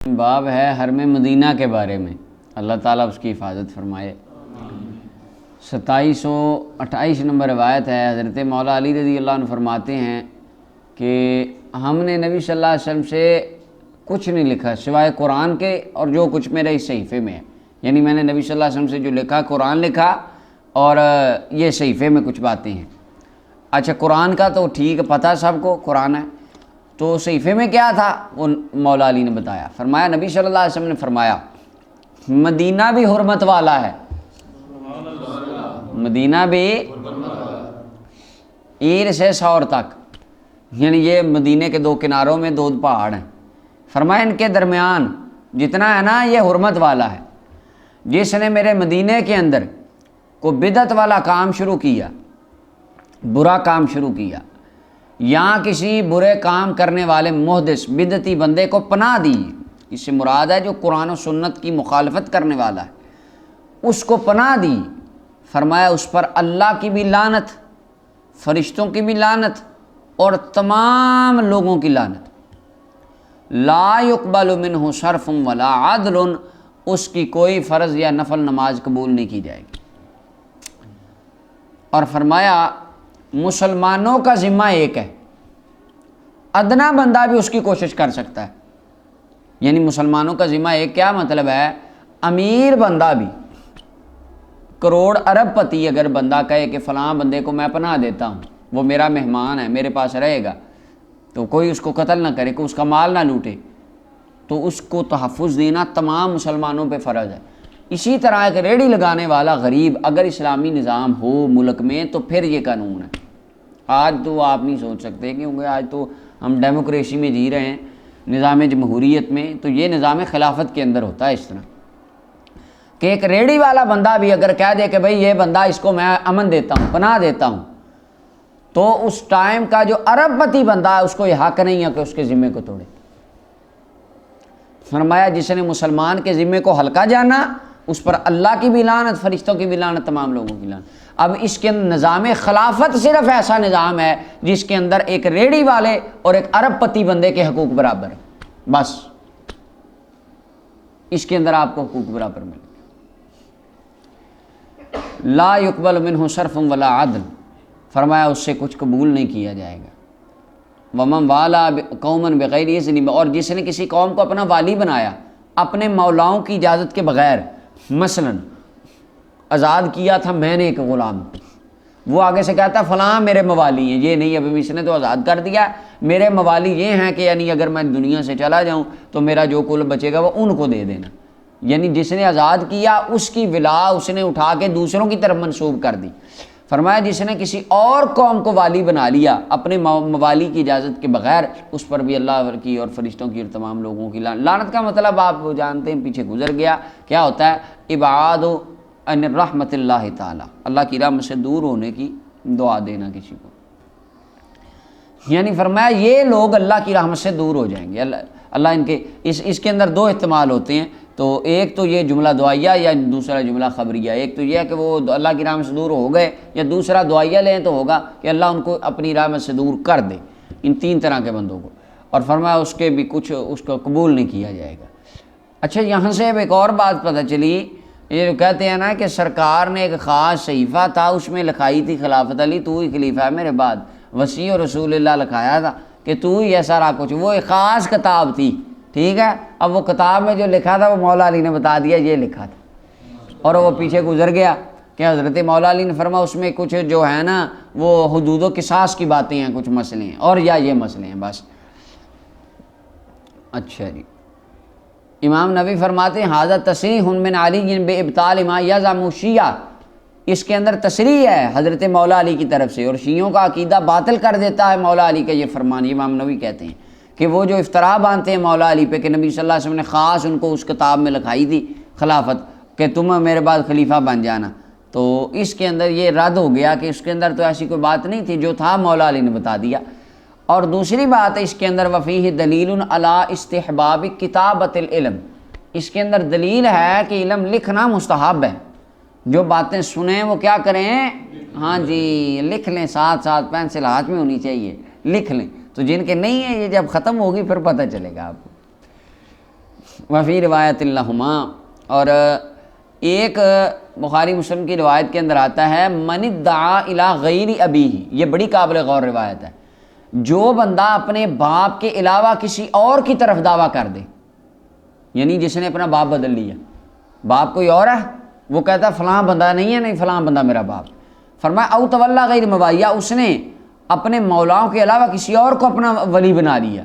باب ہے حرم مدینہ کے بارے میں، اللہ تعالیٰ اس کی حفاظت فرمائے۔ 2728 نمبر روایت ہے، حضرت مولا علی رضی اللہ عنہ فرماتے ہیں کہ ہم نے نبی صلی اللہ علیہ وسلم سے کچھ نہیں لکھا سوائے قرآن کے اور جو کچھ میرے اس صحیفے میں ہے، یعنی میں نے نبی صلی اللہ علیہ وسلم سے جو لکھا قرآن لکھا اور یہ صحیفے میں کچھ باتیں ہیں۔ اچھا قرآن کا تو ٹھیک پتہ سب کو قرآن ہے، تو صحیفے میں کیا تھا وہ مولا علی نے بتایا۔ فرمایا نبی صلی اللہ علیہ وسلم نے فرمایا مدینہ بھی حرمت والا ہے، مدینہ بھی عیر سے سور تک، یعنی یہ مدینہ کے دو کناروں میں دو پہاڑ ہیں، فرمایا ان کے درمیان جتنا ہے نا یہ حرمت والا ہے۔ جس نے میرے مدینہ کے اندر کو بدعت والا کام شروع کیا، برا کام شروع کیا، یا کسی برے کام کرنے والے محدث بدعتی بندے کو پناہ دی، اس سے مراد ہے جو قرآن و سنت کی مخالفت کرنے والا ہے، اس کو پناہ دی، فرمایا اس پر اللہ کی بھی لعنت، فرشتوں کی بھی لعنت اور تمام لوگوں کی لعنت۔ لا يقبل منہ صرف ولا عدل، اس کی کوئی فرض یا نفل نماز قبول نہیں کی جائے گی۔ اور فرمایا مسلمانوں کا ذمہ ایک ہے، ادنا بندہ بھی اس کی کوشش کر سکتا ہے، یعنی مسلمانوں کا ذمہ ایک کیا مطلب ہے، امیر بندہ بھی، کروڑ ارب پتی اگر بندہ کہے کہ فلاں بندے کو میں پناہ دیتا ہوں، وہ میرا مہمان ہے میرے پاس رہے گا، تو کوئی اس کو قتل نہ کرے، کوئی اس کا مال نہ لوٹے، تو اس کو تحفظ دینا تمام مسلمانوں پہ فرض ہے۔ اسی طرح ایک ریڑھی لگانے والا غریب اگر اسلامی نظام ہو ملک میں تو پھر یہ قانون ہے۔ آج تو آپ نہیں سوچ سکتے کیونکہ آج تو ہم ڈیموکریسی میں جی رہے ہیں، نظام جمہوریت میں، تو یہ نظام خلافت کے اندر ہوتا ہے اس طرح کہ ایک ریڑھی والا بندہ بھی اگر کہہ دے کہ بھئی یہ بندہ اس کو میں امن دیتا ہوں پناہ دیتا ہوں، تو اس ٹائم کا جو ارب پتی بندہ ہے اس کو یہ حق نہیں ہے کہ اس کے ذمے کو توڑے۔ فرمایا جس نے مسلمان کے ذمے کو ہلکا جانا اس پر اللہ کی بھی لعنت، فرشتوں کی بھی لعنت، تمام لوگوں کی لعنت۔ اب اس کے اندر نظام خلافت صرف ایسا نظام ہے جس کے اندر ایک ریڑھی والے اور ایک ارب پتی بندے کے حقوق برابر ہیں، بس اس کے اندر آپ کو حقوق برابر ملے۔ لا يقبل منہ صرف ولا عدل، فرمایا اس سے کچھ قبول نہیں کیا جائے گا۔ ومن والا قوما بغیر اذن، اور جس نے کسی قوم کو اپنا والی بنایا اپنے مولاؤں کی اجازت کے بغیر، مثلا آزاد کیا تھا میں نے ایک غلام، وہ آگے سے کہتا فلاں میرے موالی ہیں، یہ نہیں، ابھی اس نے تو آزاد کر دیا، میرے موالی یہ ہیں کہ یعنی اگر میں دنیا سے چلا جاؤں تو میرا جو کل بچے گا وہ ان کو دے دینا، یعنی جس نے آزاد کیا اس کی ولا اس نے اٹھا کے دوسروں کی طرف منسوب کر دی۔ فرمایا جس نے کسی اور قوم کو والی بنا لیا اپنے موالی کی اجازت کے بغیر، اس پر بھی اللہ کی اور فرشتوں کی اور تمام لوگوں کی لعنت کا مطلب آپ جانتے ہیں، پیچھے گزر گیا، کیا ہوتا ہے، ابعاد ان رحمت اللہ تعالی، اللہ کی رحمت سے دور ہونے کی دعا دینا کسی کو، یعنی فرمایا یہ لوگ اللہ کی رحمت سے دور ہو جائیں گے۔ اللہ ان کے اس کے اندر دو احتمال ہوتے ہیں، تو ایک تو یہ جملہ دعائیہ یا دوسرا جملہ خبریہ، ایک تو یہ ہے کہ وہ اللہ کی رحمت سے دور ہو گئے، یا دوسرا دعائیہ لیں تو ہوگا کہ اللہ ان کو اپنی رحمت سے دور کر دے، ان تین طرح کے بندوں کو، اور فرمایا اس کے بھی کچھ اس کو قبول نہیں کیا جائے گا۔ اچھا یہاں سے اب ایک اور بات پتہ چلی، یہ جو کہتے ہیں نا کہ سرکار نے ایک خاص صحیفہ تھا اس میں لکھائی تھی خلافت علی تو ہی خلیفہ ہے میرے بعد، وصی اور رسول اللہ لکھایا تھا کہ تو ہی ہے سارا کچھ، وہ ایک خاص کتاب تھی، ٹھیک ہے، اب وہ کتاب میں جو لکھا تھا وہ مولا علی نے بتا دیا یہ لکھا تھا، اور وہ پیچھے گزر گیا کہ حضرت مولا علی نے فرمایا اس میں کچھ جو ہے نا وہ حدود و قصاص کی باتیں ہیں، کچھ مسئلے ہیں، اور یا یہ مسئلے ہیں بس۔ اچھا جی، امام نووی فرماتے ہیں ھذا تصریح من علی بابطال ما یزعم شیعہ، اس کے اندر تصریح ہے حضرت مولا علی کی طرف سے، اور شیعوں کا عقیدہ باطل کر دیتا ہے مولا علی کا یہ فرمان۔ امام نووی کہتے ہیں کہ وہ جو افتراء باندھتے ہیں مولا علی پہ کہ نبی صلی اللہ علیہ وسلم نے خاص ان کو اس کتاب میں لکھائی تھی خلافت کہ تم میرے بعد خلیفہ بن جانا، تو اس کے اندر یہ رد ہو گیا کہ اس کے اندر تو ایسی کوئی بات نہیں تھی، جو تھا مولا علی نے بتا دیا۔ اور دوسری بات ہے اس کے اندر وفیہ دلیل علی استحباب کتابۃ العلم، اس کے اندر دلیل ہے کہ علم لکھنا مستحب ہے، جو باتیں سنیں وہ کیا کریں، ہاں جی لکھ لیں، ساتھ ساتھ پینسل ہاتھ میں ہونی چاہیے، لکھ لیں، تو جن کے نہیں ہے یہ جب ختم ہوگی پھر پتہ چلے گا آپ کو۔ وفی روایت لہما، اور ایک بخاری مسلم کی روایت کے اندر آتا ہے من ادعا الی غیر ابیہ، یہ بڑی قابل غور روایت ہے، جو بندہ اپنے باپ کے علاوہ کسی اور کی طرف دعویٰ کر دے، یعنی جس نے اپنا باپ بدل لیا، باپ کوئی اور ہے، وہ کہتا ہے فلاں بندہ نہیں ہے، نہیں فلاں بندہ میرا باپ، فرمایا او تولا غیر مبایہ، اس نے اپنے مولاؤں کے علاوہ کسی اور کو اپنا ولی بنا لیا،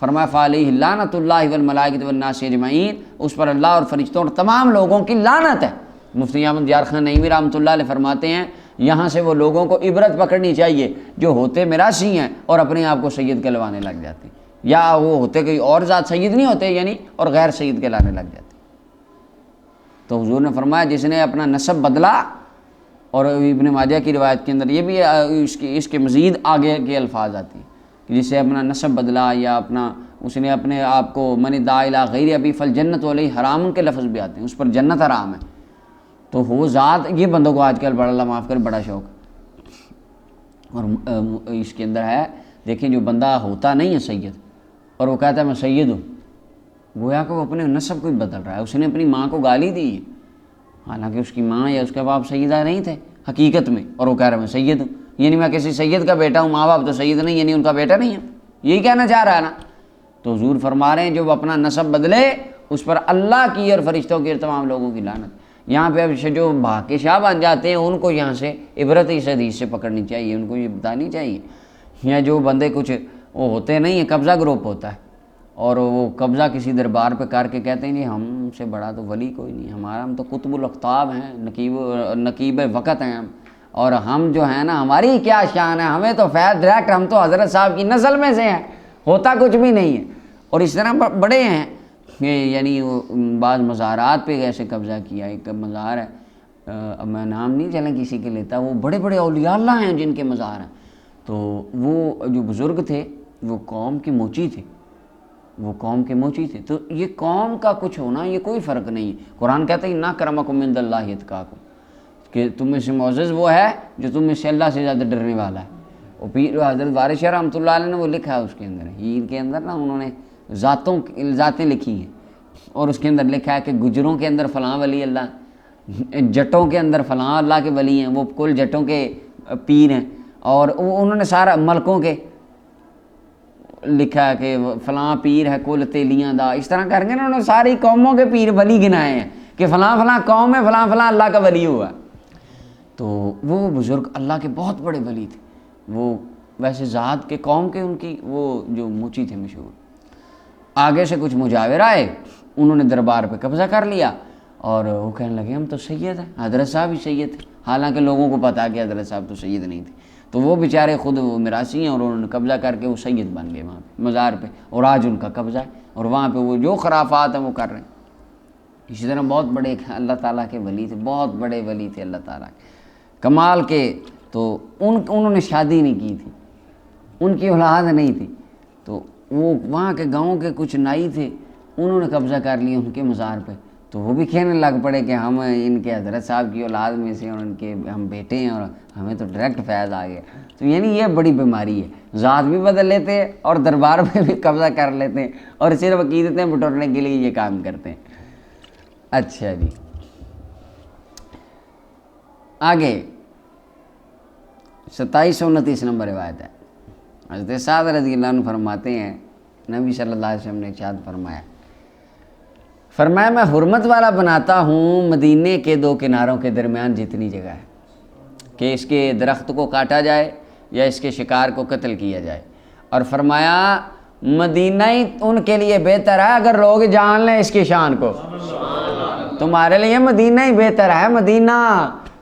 فرمایا فعلیہ لعنت اللہ والملائکۃ والناس اجمعین، اس پر اللہ اور فرشتوں اور تمام لوگوں کی لعنت ہے۔ مفتی احمد دیار خان نعیمی رحمۃ اللہ علیہ فرماتے ہیں یہاں سے وہ لوگوں کو عبرت پکڑنی چاہیے جو ہوتے میراثی ہیں اور اپنے آپ کو سید کہلوانے لگ جاتے ہیں، یا وہ ہوتے کوئی اور ذات سید نہیں ہوتے یعنی، اور غیر سید کہلانے لگ جاتے۔ تو حضور نے فرمایا جس نے اپنا نسب بدلا، اور ابن ماجہ کی روایت کے اندر یہ بھی اس کے مزید آگے کے الفاظ آتے ہیں کہ جسے اپنا نسب بدلا یا اس نے اپنے آپ کو من ادعا الی غیر ابی فالجنت علیہ حرام کے لفظ بھی آتے ہیں، اس پر جنت حرام ہے۔ تو وہ ذات، یہ بندوں کو آج کل بڑا اللہ معاف کر بڑا شوق، اور اس کے اندر ہے دیکھیں جو بندہ ہوتا نہیں ہے سید اور وہ کہتا ہے میں سید ہوں، گویا کہ وہ اپنے نسب کو بدل رہا ہے، اس نے اپنی ماں کو گالی دی ہے حالانکہ اس کی ماں یا اس کے باپ سیدہ نہیں تھے حقیقت میں، اور وہ کہہ رہا ہے میں سید ہوں، یعنی میں کسی سید کا بیٹا ہوں، ماں باپ تو سید نہیں یعنی ان کا بیٹا نہیں ہے، یہی کہنا چاہ رہا ہے نا۔ تو حضور فرما رہے ہیں جو وہ اپنا نسب بدلے اس پر اللہ کی اور فرشتوں کی اور تمام لوگوں کی لعنت۔ یہاں پہ اب جو بھاگ کے شاہ بن جاتے ہیں ان کو یہاں سے عبرت اس حدیث سے پکڑنی چاہیے، ان کو یہ بتانی چاہیے، یا جو بندے کچھ وہ ہوتے نہیں ہیں، قبضہ گروپ ہوتا ہے اور وہ قبضہ کسی دربار پہ کر کے کہتے ہیں جی ہم سے بڑا تو ولی کوئی نہیں، ہم تو قطب الاقطاب ہیں، نقیب وقت ہیں ہم، اور ہم جو ہیں نا ہماری کیا شان ہے، ہمیں تو فیض ڈائریکٹ، ہم تو حضرت صاحب کی نسل میں سے ہیں، ہوتا کچھ بھی نہیں ہے۔ اور اس طرح بڑے ہیں یعنی بعض مزارات پہ ایسے قبضہ کیا، ایک مزار ہے اب میں نام نہیں چلیں کسی کے لیتا، وہ بڑے بڑے اولیاء اللہ ہیں جن کے مزار ہیں، تو وہ جو بزرگ تھے وہ قوم کے موچی تھے، وہ قوم کے موچی تھے، تو یہ قوم کا کچھ ہونا یہ کوئی فرق نہیں ہے۔ قرآن کہتا ہے اِنَّ اکرمکم عند اللہ اتقاکم، کہ تم میں سے معزز وہ ہے جو تم میں سے اللہ سے زیادہ ڈرنے والا ہے۔ اور پیر حضرت وارث شاہ رحمۃ اللہ علیہ نے وہ لکھا ہے اس کے اندر، ہیر کے اندر نا انہوں نے ذاتیں لکھی ہیں، اور اس کے اندر لکھا ہے کہ گجروں کے اندر فلاں ولی اللہ، جٹوں کے اندر فلاں اللہ کے ولی ہیں، وہ کل جٹوں کے پیر ہیں، اور انہوں نے سارا ملکوں کے لکھا ہے کہ فلاں پیر ہے کل تیلیاں دا، اس طرح کر کے انہوں نے ساری قوموں کے پیر ولی گنائے ہیں کہ فلاں فلاں قوم میں فلاں فلاں اللہ کا ولی ہوا۔ تو وہ بزرگ اللہ کے بہت بڑے ولی تھے، وہ ویسے ذات کے قوم کے ان کی وہ جو موچی تھے مشہور۔ آگے سے کچھ مجاور آئے، انہوں نے دربار پہ قبضہ کر لیا اور وہ کہنے لگے ہم تو سید ہیں، حضرت صاحب ہی سید تھے، حالانکہ لوگوں کو پتا کہ حضرت صاحب تو سید نہیں تھے۔ تو وہ بیچارے خود وہ میراثی ہیں اور انہوں نے قبضہ کر کے وہ سید بن گئے وہاں پہ مزار پہ، اور آج ان کا قبضہ ہے اور وہاں پہ وہ جو خرافات ہیں وہ کر رہے ہیں۔ اسی طرح بہت بڑے اللہ تعالیٰ کے ولی تھے، بہت بڑے ولی تھے اللہ تعالیٰ کے کمال کے، تو انہوں نے شادی نہیں کی تھی، ان کی اولاد نہیں تھی، تو وہ وہاں کے گاؤں کے کچھ نائی تھے، انہوں نے قبضہ کر لیا ان کے مزار پہ، تو وہ بھی کہنے لگ پڑے کہ ہم ان کے حضرت صاحب کی اولاد میں سے اور ان کے ہم بیٹے ہیں اور ہمیں تو ڈائریکٹ فیض آ گیا۔ تو یعنی یہ بڑی بیماری ہے، ذات بھی بدل لیتے ہیں اور دربار پہ بھی قبضہ کر لیتے ہیں اور صرف عقیدتیں بٹورنے کے لیے یہ کام کرتے ہیں۔ اچھا جی آگے 2729 نمبر روایت ہے، حضرت سعد رضی اللہ عنہ فرماتے ہیں نبی صلی اللہ علیہ وسلم نے ارشاد فرمایا میں حرمت والا بناتا ہوں مدینے کے دو کناروں کے درمیان جتنی جگہ ہے کہ اس کے درخت کو کاٹا جائے یا اس کے شکار کو قتل کیا جائے، اور فرمایا مدینہ ہی ان کے لیے بہتر ہے اگر لوگ جان لیں اس کی شان کو، تمہارے لیے مدینہ ہی بہتر ہے مدینہ۔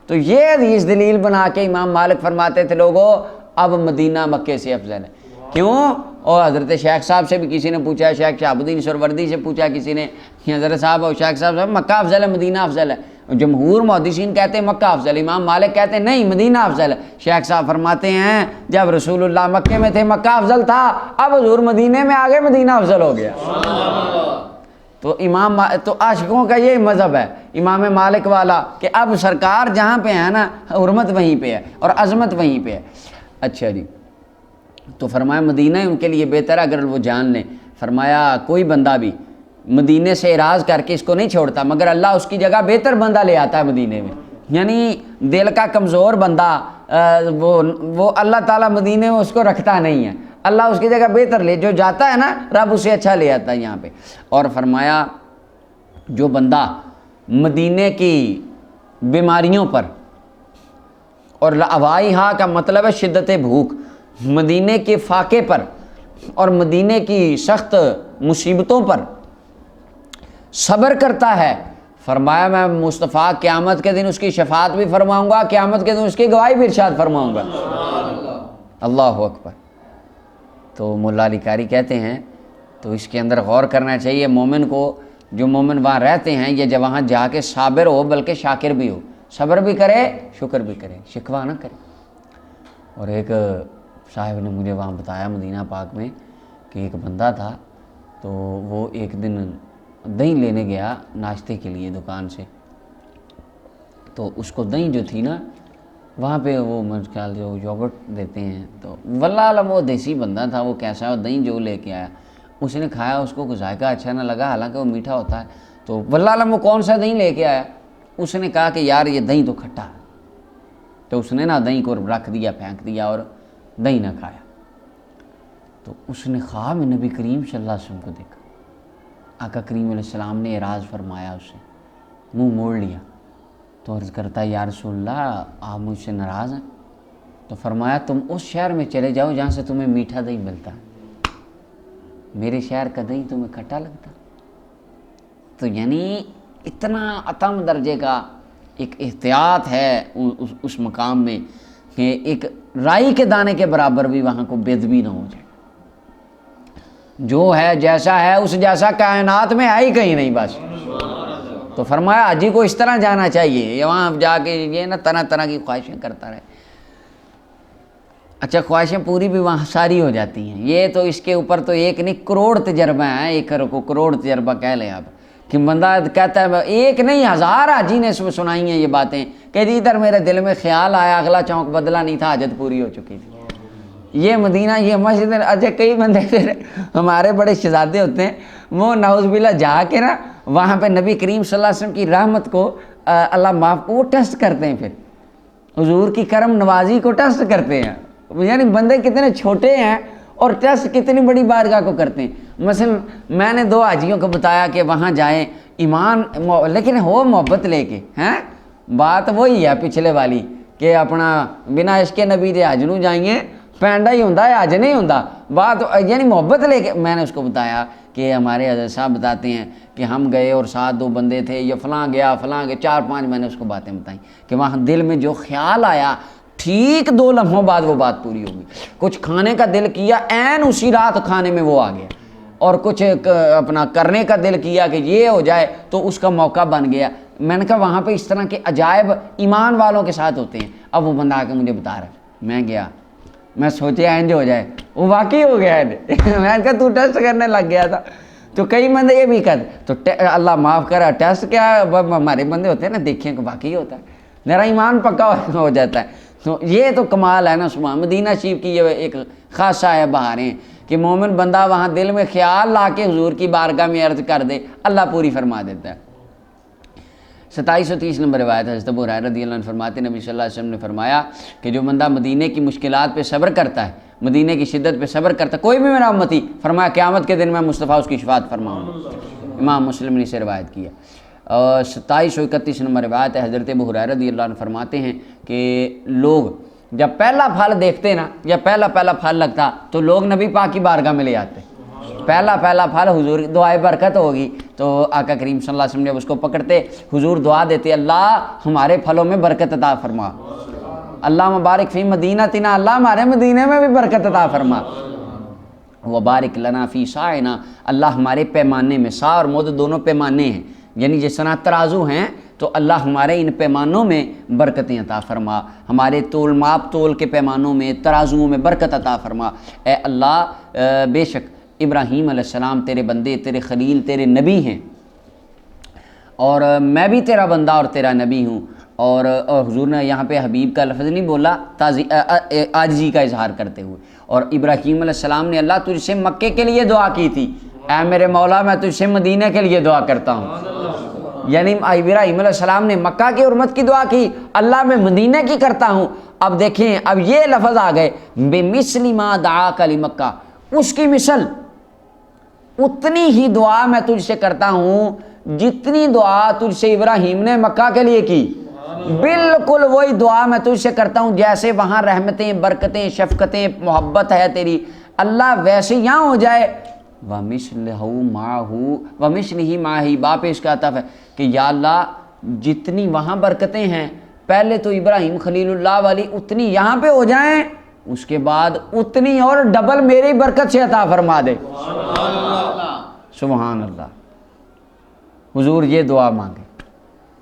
تو یہ حدیث دلیل بنا کے امام مالک فرماتے تھے لوگوں اب مدینہ مکے سے افضل ہے، کیوں؟ اور حضرت شیخ صاحب سے بھی کسی نے پوچھا، شیخ شہاب الدین سہروردی سے پوچھا کسی نے کہ حضرت صاحب اور شیخ صاحب مکہ افضل ہے مدینہ افضل ہے؟ جمہور محدثین کہتے ہیں مکہ افضل، امام مالک کہتے ہیں نہیں مدینہ افضل ہے۔ شیخ صاحب فرماتے ہیں جب رسول اللہ مکے میں تھے مکہ افضل تھا، اب حضور مدینے میں آگے مدینہ افضل ہو گیا۔ تو تو عاشقوں کا یہ مذہب ہے امام مالک والا کہ اب سرکار جہاں پہ ہے نا حرمت وہیں پہ ہے اور عظمت وہیں پہ ہے۔ اچھا جی تو فرمایا مدینہ ان کے لیے بہتر ہے اگر وہ جان لیں۔ فرمایا کوئی بندہ بھی مدینے سے اعراض کر کے اس کو نہیں چھوڑتا، مگر اللہ اس کی جگہ بہتر بندہ لے آتا ہے مدینے میں، یعنی دل کا کمزور بندہ وہ اللہ تعالیٰ مدینے میں اس کو رکھتا نہیں ہے، اللہ اس کی جگہ بہتر لے، جو جاتا ہے نا رب اسے اچھا لے آتا ہے یہاں پہ۔ اور فرمایا جو بندہ مدینے کی بیماریوں پر، اور لوائی ہاں کا مطلب ہے شدت بھوک، مدینے کے فاقے پر اور مدینے کی سخت مصیبتوں پر صبر کرتا ہے، فرمایا میں مصطفیٰ قیامت کے دن اس کی شفاعت بھی فرماؤں گا، قیامت کے دن اس کی گواہی بھی ارشاد فرماؤں گا۔ اللہ اکبر۔ تو مولا علی قاری کہتے ہیں تو اس کے اندر غور کرنا چاہیے مومن کو، جو مومن وہاں رہتے ہیں یا جب وہاں جا کے صابر ہو بلکہ شاکر بھی ہو، صبر بھی کرے شکر بھی کرے، شکوہ نہ کرے۔ اور ایک صاحب نے مجھے وہاں بتایا مدینہ پاک میں کہ ایک بندہ تھا، تو وہ ایک دن دہی لینے گیا ناشتے کے لیے دکان سے، تو اس کو دہی جو تھی نا وہاں پہ وہ مجھ خیال جو یوگرٹ دیتے ہیں، تو واللہ علم وہ دیسی بندہ تھا، وہ کیسا ہے، دہی جو لے کے آیا اس نے کھایا، اس کو ذائقہ اچھا نہ لگا، حالانکہ وہ میٹھا ہوتا ہے، تو واللہ علم وہ کون سا دہی لے کے آیا، اس نے کہا کہ یار یہ دہی تو کھٹا ہے، تو اس نے نا دہی کو رکھ دیا، پھینک دیا اور دہی نہ کھایا۔ تو اس نے خواب میں نبی کریم صلی اللہ علیہ وسلم کو دیکھا، آقا کریم علیہ السلام نے اعراض فرمایا، اسے منہ موڑ لیا، تو عرض کرتا ہے یا رسول اللہ آپ مجھ سے ناراض ہیں؟ تو فرمایا تم اس شہر میں چلے جاؤ جہاں سے تمہیں میٹھا دہی ملتا ہے، میرے شہر کا دہی تمہیں کھٹا لگتا۔ تو یعنی اتنا اتم درجے کا ایک احتیاط ہے اس مقام میں کہ ایک رائی کے دانے کے برابر بھی وہاں کو بےدبی نہ ہو جائے، جو ہے جیسا ہے اس جیسا کائنات میں ہے ہی کہیں نہیں بس۔ تو فرمایا حاجی کو اس طرح جانا چاہیے، وہاں جا کے یہ نہ طرح طرح کی خواہشیں کرتا رہے۔ اچھا خواہشیں پوری بھی وہاں ساری ہو جاتی ہیں، یہ تو اس کے اوپر تو ایک نہیں کروڑ تجربہ ہے، ایک کو کروڑ تجربہ کہہ لیں آپ، کہ بندہ کہتا ہے ایک نہیں ہزار حاجی نے سنائی ہیں یہ باتیں کہ جی ادھر میرے دل میں خیال آیا، اگلا چونک بدلا نہیں تھا، حاجت پوری ہو چکی تھی، یہ مدینہ یہ مسجد۔ اچھا کئی بندے ہمارے بڑے شہزادے ہوتے ہیں، وہ نعوذ باللہ جا کے نا وہاں پہ نبی کریم صلی اللہ علیہ وسلم کی رحمت کو اللہ معاف کو ٹیسٹ کرتے ہیں، پھر حضور کی کرم نوازی کو ٹیسٹ کرتے ہیں، یعنی بندے کتنے چھوٹے ہیں اور ٹیسٹ کتنی بڑی بارگاہ کو کرتے ہیں۔ مثلا میں نے 2 حاجیوں کو بتایا کہ وہاں جائیں ایمان لیکن ہو محبت لے کے، ہیں بات وہی ہے پچھلے والی کہ اپنا بنا عشق نبی دے حج نو جائیں پینڈا ہی ہوتا ہے، حج نہیں ہوتا، بات یعنی محبت لے کے۔ میں نے اس کو بتایا کہ ہمارے حضرت صاحب بتاتے ہیں کہ ہم گئے اور ساتھ 2 بندے تھے، یہ فلاں گیا 4-5 میں نے اس کو باتیں بتائیں کہ وہاں دل میں جو خیال آیا ٹھیک 2 لمحوں بعد وہ بات پوری ہوگی۔ کچھ کھانے کا دل کیا عین اسی رات کھانے میں وہ آ گیا، اور کچھ اپنا کرنے کا دل کیا کہ یہ ہو جائے تو اس کا موقع بن گیا۔ میں نے کہا وہاں پہ اس طرح کے عجائب ایمان والوں کے ساتھ ہوتے ہیں۔ اب وہ بندہ آ کے مجھے بتا رہا ہے، میں گیا، میں سوچے اینج ہو جائے، وہ واقعی ہو گیا ہے۔ میں نے کہا تو ٹیسٹ کرنے لگ گیا تھا۔ تو کئی بندے یہ بھی کرتے، تو اللہ معاف کرا، ٹیسٹ کیا ہمارے بندے ہوتے ہیں نا دیکھیں کہ واقعی ہوتا ہے، میرا ایمان پکا ہو جاتا ہے۔ تو یہ تو کمال ہے نا سبحان مدینہ شریف کی، یہ ایک خاصہ ہے بہاریں کہ مومن بندہ وہاں دل میں خیال لا کے حضور کی بارگاہ میں عرض کر دے، اللہ پوری فرما دیتا ہے۔ 2730 نمبر روایت ہے، حضرت ابو ہریرہ رضی اللہ عنہ فرماتے ہیں نبی صلی اللہ علیہ وسلم نے فرمایا کہ جو بندہ مدینے کی مشکلات پہ صبر کرتا ہے، مدینے کی شدت پہ صبر کرتا ہے، کوئی بھی میرا امتی، فرمایا قیامت کے دن میں مصطفیٰ اس کی شفاعت فرماؤں گا۔ امام مسلم نے اسے روایت کیا۔ 2731 نمبر روایت ہے، حضرت ابو ہریرہ رضی اللہ عنہ فرماتے ہیں کہ لوگ جب پہلا پھل دیکھتے نا یا پہلا پھل لگتا تو لوگ نبی پاک کی بارگاہ میں لے آتے، پہلا پھل حضور دعائے برکت ہوگی، تو آقا کریم صلی اللہ علیہ وسلم جب اس کو پکڑتے حضور دعا دیتے، اللہ ہمارے پھلوں میں برکت عطا فرما، اللہ مبارک فی مدینہ تنا، اللہ ہمارے مدینے میں بھی برکت عطا فرما، وبارک لنا فی سائنا، اللہ ہمارے پیمانے میں، سا اور مد دونوں پیمانے ہیں، یعنی جس طرح ترازو ہیں تو اللہ ہمارے ان پیمانوں میں برکتیں عطا فرما، ہمارے تول ماپ تول کے پیمانوں میں ترازوؤں میں برکت عطا فرما۔ اے اللہ بے شک ابراہیم علیہ السلام تیرے بندے، تیرے خلیل، تیرے نبی ہیں، اور میں بھی تیرا بندہ اور تیرا نبی ہوں، اور حضور نے یہاں پہ حبیب کا لفظ نہیں بولا، عاجزی کا اظہار کرتے ہوئے، اور ابراہیم علیہ السلام نے اللہ تجھ سے مکے کے لیے دعا کی تھی، اے میرے مولا میں تجھ سے مدینہ کے لیے دعا کرتا ہوں۔ یعنی ابراہیم علیہ السلام نے مکہ کی حرمت کی دعا کی، اللہ میں مدینہ کی کرتا ہوں۔ اب دیکھیں اب یہ لفظ آ گئے بِمِثْلِ مَا دَعَاكَ لِمَكَّةَ، اس کی مثل اتنی ہی دعا میں تجھ سے کرتا ہوں جتنی دعا تجھ سے ابراہیم نے مکہ کے لیے کی، بالکل وہی دعا میں تجھ سے کرتا ہوں، جیسے وہاں رحمتیں، برکتیں، شفقتیں، محبت ہے تیری، اللہ ویسے یہاں ہو جائے۔ وَمِثْلِهُ مَعَهُ وَمِثْلِهِ مَعَهِ با پیش کا عطف ہے کہ یا اللہ جتنی وہاں برکتیں ہیں پہلے تو ابراہیم خلیل اللہ والی اتنی یہاں پہ ہو جائیں، اس کے بعد اتنی اور ڈبل میری برکت سے عطا فرما دے۔ سبحان اللہ۔ حضور یہ دعا مانگے۔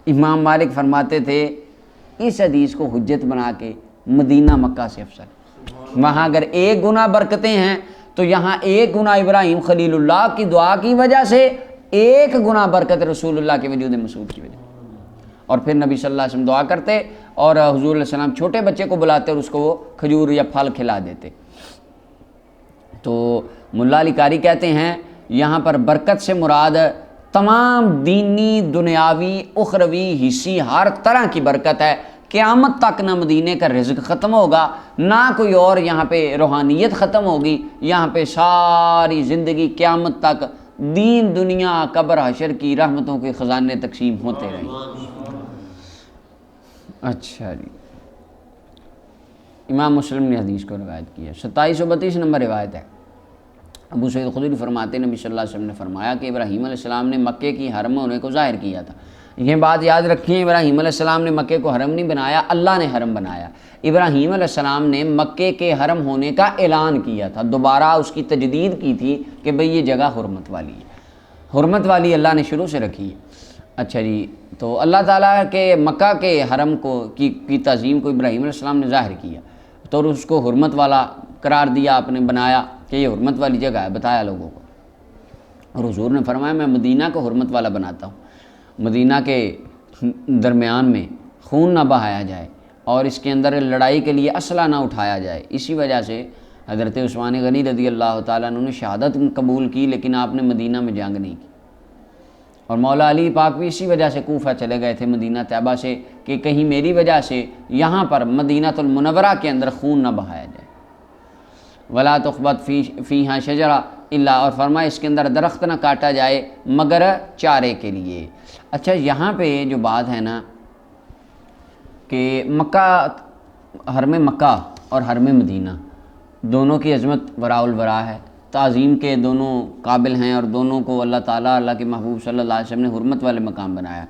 امام مالک فرماتے تھے اس حدیث کو حجت بنا کے مدینہ مکہ سے افضل، وہاں اگر ایک گنا برکتیں ہیں تو یہاں ایک گنا ابراہیم خلیل اللہ کی دعا کی وجہ سے، ایک گنا برکت رسول اللہ کے وجود مسعود کی وجہ سے۔ اور پھر نبی صلی اللہ علیہ وسلم دعا کرتے اور حضور علیہ السلام چھوٹے بچے کو بلاتے اور اس کو وہ کھجور یا پھل کھلا دیتے۔ تو ملا علی قاری کہتے ہیں یہاں پر برکت سے مراد تمام دینی، دنیاوی، اخروی، حصی ہر طرح کی برکت ہے۔ قیامت تک نہ مدینے کا رزق ختم ہوگا، نہ کوئی اور یہاں پہ روحانیت ختم ہوگی، یہاں پہ ساری زندگی قیامت تک دین، دنیا، قبر، حشر کی رحمتوں کے خزانے تقسیم ہوتے رہیں۔ اچھا جی، امام مسلم نے حدیث کو روایت کی ہے، 2732 نمبر روایت ہے۔ ابو سعید خدری فرماتے ہیں نبی صلی اللہ علیہ وسلم نے فرمایا کہ ابراہیم علیہ السلام نے مکے کی حرم ہونے کو ظاہر کیا تھا۔ یہ بات یاد رکھیں، ابراہیم علیہ السلام نے مکے کو حرم نہیں بنایا، اللہ نے حرم بنایا۔ ابراہیم علیہ السلام نے مکے کے حرم ہونے کا اعلان کیا تھا، دوبارہ اس کی تجدید کی تھی کہ بھئی یہ جگہ حرمت والی ہے، حرمت والی اللہ نے شروع سے رکھی ہے۔ اچھا جی، تو اللہ تعالیٰ کے مکہ کے حرم کی تعظیم کو ابراہیم علیہ السلام نے ظاہر کیا تو اس کو حرمت والا قرار دیا، آپ نے بنایا کہ یہ حرمت والی جگہ ہے، بتایا لوگوں کو۔ اور حضور نے فرمایا میں مدینہ کو حرمت والا بناتا ہوں، مدینہ کے درمیان میں خون نہ بہایا جائے اور اس کے اندر لڑائی کے لیے اسلحہ نہ اٹھایا جائے۔ اسی وجہ سے حضرت عثمان غنی رضی اللہ تعالیٰ عنہ نے شہادت قبول کی، لیکن آپ نے مدینہ میں جنگ نہیں کی۔ اور مولا علی پاک بھی اسی وجہ سے کوفہ چلے گئے تھے مدینہ طیبہ سے کہ کہیں میری وجہ سے یہاں پر مدینہ المنورہ کے اندر خون نہ بہایا جائے۔ ولا تخبط فیہا شجرہ الا، اور فرمایا اس کے اندر درخت نہ کاٹا جائے مگر چارے کے لیے۔ اچھا یہاں پہ جو بات ہے نا کہ مکہ، حرم مکہ اور حرم مدینہ دونوں کی عظمت وراء الورا ہے، تعظیم کے دونوں قابل ہیں اور دونوں کو اللہ تعالیٰ، اللہ کے محبوب صلی اللہ علیہ وسلم نے حرمت والے مقام بنایا۔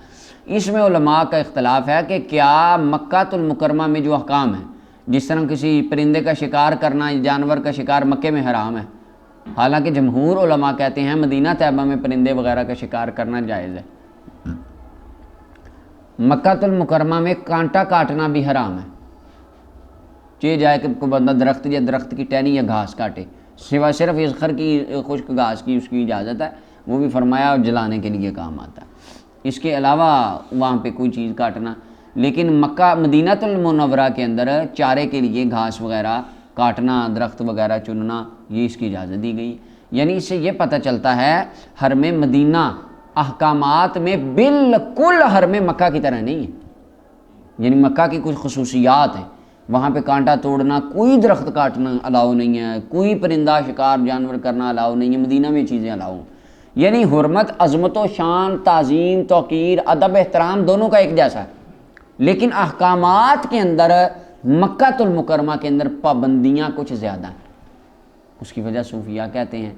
اس میں علماء کا اختلاف ہے کہ کیا مکہ المکرمہ میں جو احکام ہیں، جس طرح کسی پرندے کا شکار کرنا، جانور کا شکار مکے میں حرام ہے، حالانکہ جمہور علماء کہتے ہیں مدینہ طیبہ میں پرندے وغیرہ کا شکار کرنا جائز ہے۔ مکہ المکرمہ میں کانٹا کاٹنا بھی حرام ہے، چاہے جائے کہ کوئی بندہ درخت یا درخت کی ٹہنی یا گھاس کاٹے، سوا صرف اذخر کی خشک گھاس کی اس کی اجازت ہے، وہ بھی فرمایا اور جلانے کے لیے کام آتا ہے، اس کے علاوہ وہاں پہ کوئی چیز کاٹنا۔ لیکن مکہ مدینہ المنورہ کے اندر چارے کے لیے گھاس وغیرہ کاٹنا، درخت وغیرہ چننا، یہ اس کی اجازت دی گئی۔ یعنی اس سے یہ پتہ چلتا ہے حرم مدینہ احکامات میں بالکل حرم مکہ کی طرح نہیں ہے، یعنی مکہ کی کچھ خصوصیات ہیں، وہاں پہ کانٹا توڑنا، کوئی درخت کاٹنا الاؤ نہیں ہے، کوئی پرندہ شکار جانور کرنا الاؤ نہیں ہے، مدینہ میں چیزیں الاؤ ہیں۔ یعنی حرمت، عظمت و شان، تعظیم، توقیر، ادب، احترام دونوں کا ایک جیسا ہے، لیکن احکامات کے اندر مکہ المکرمہ کے اندر پابندیاں کچھ زیادہ ہیں۔ اس کی وجہ صوفیہ کہتے ہیں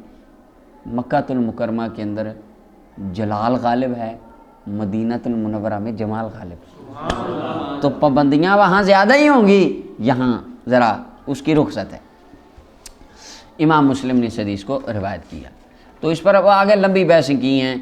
مکہ المکرمہ کے اندر جلال غالب ہے، مدینہ المنورہ میں جمال غالب ہے، تو پابندیاں وہاں زیادہ ہی ہوں گی، یہاں ذرا اس کی رخصت ہے۔ امام مسلم نے اس حدیث کو روایت کیا، تو اس پر آگے لمبی بحثیں کی ہیں۔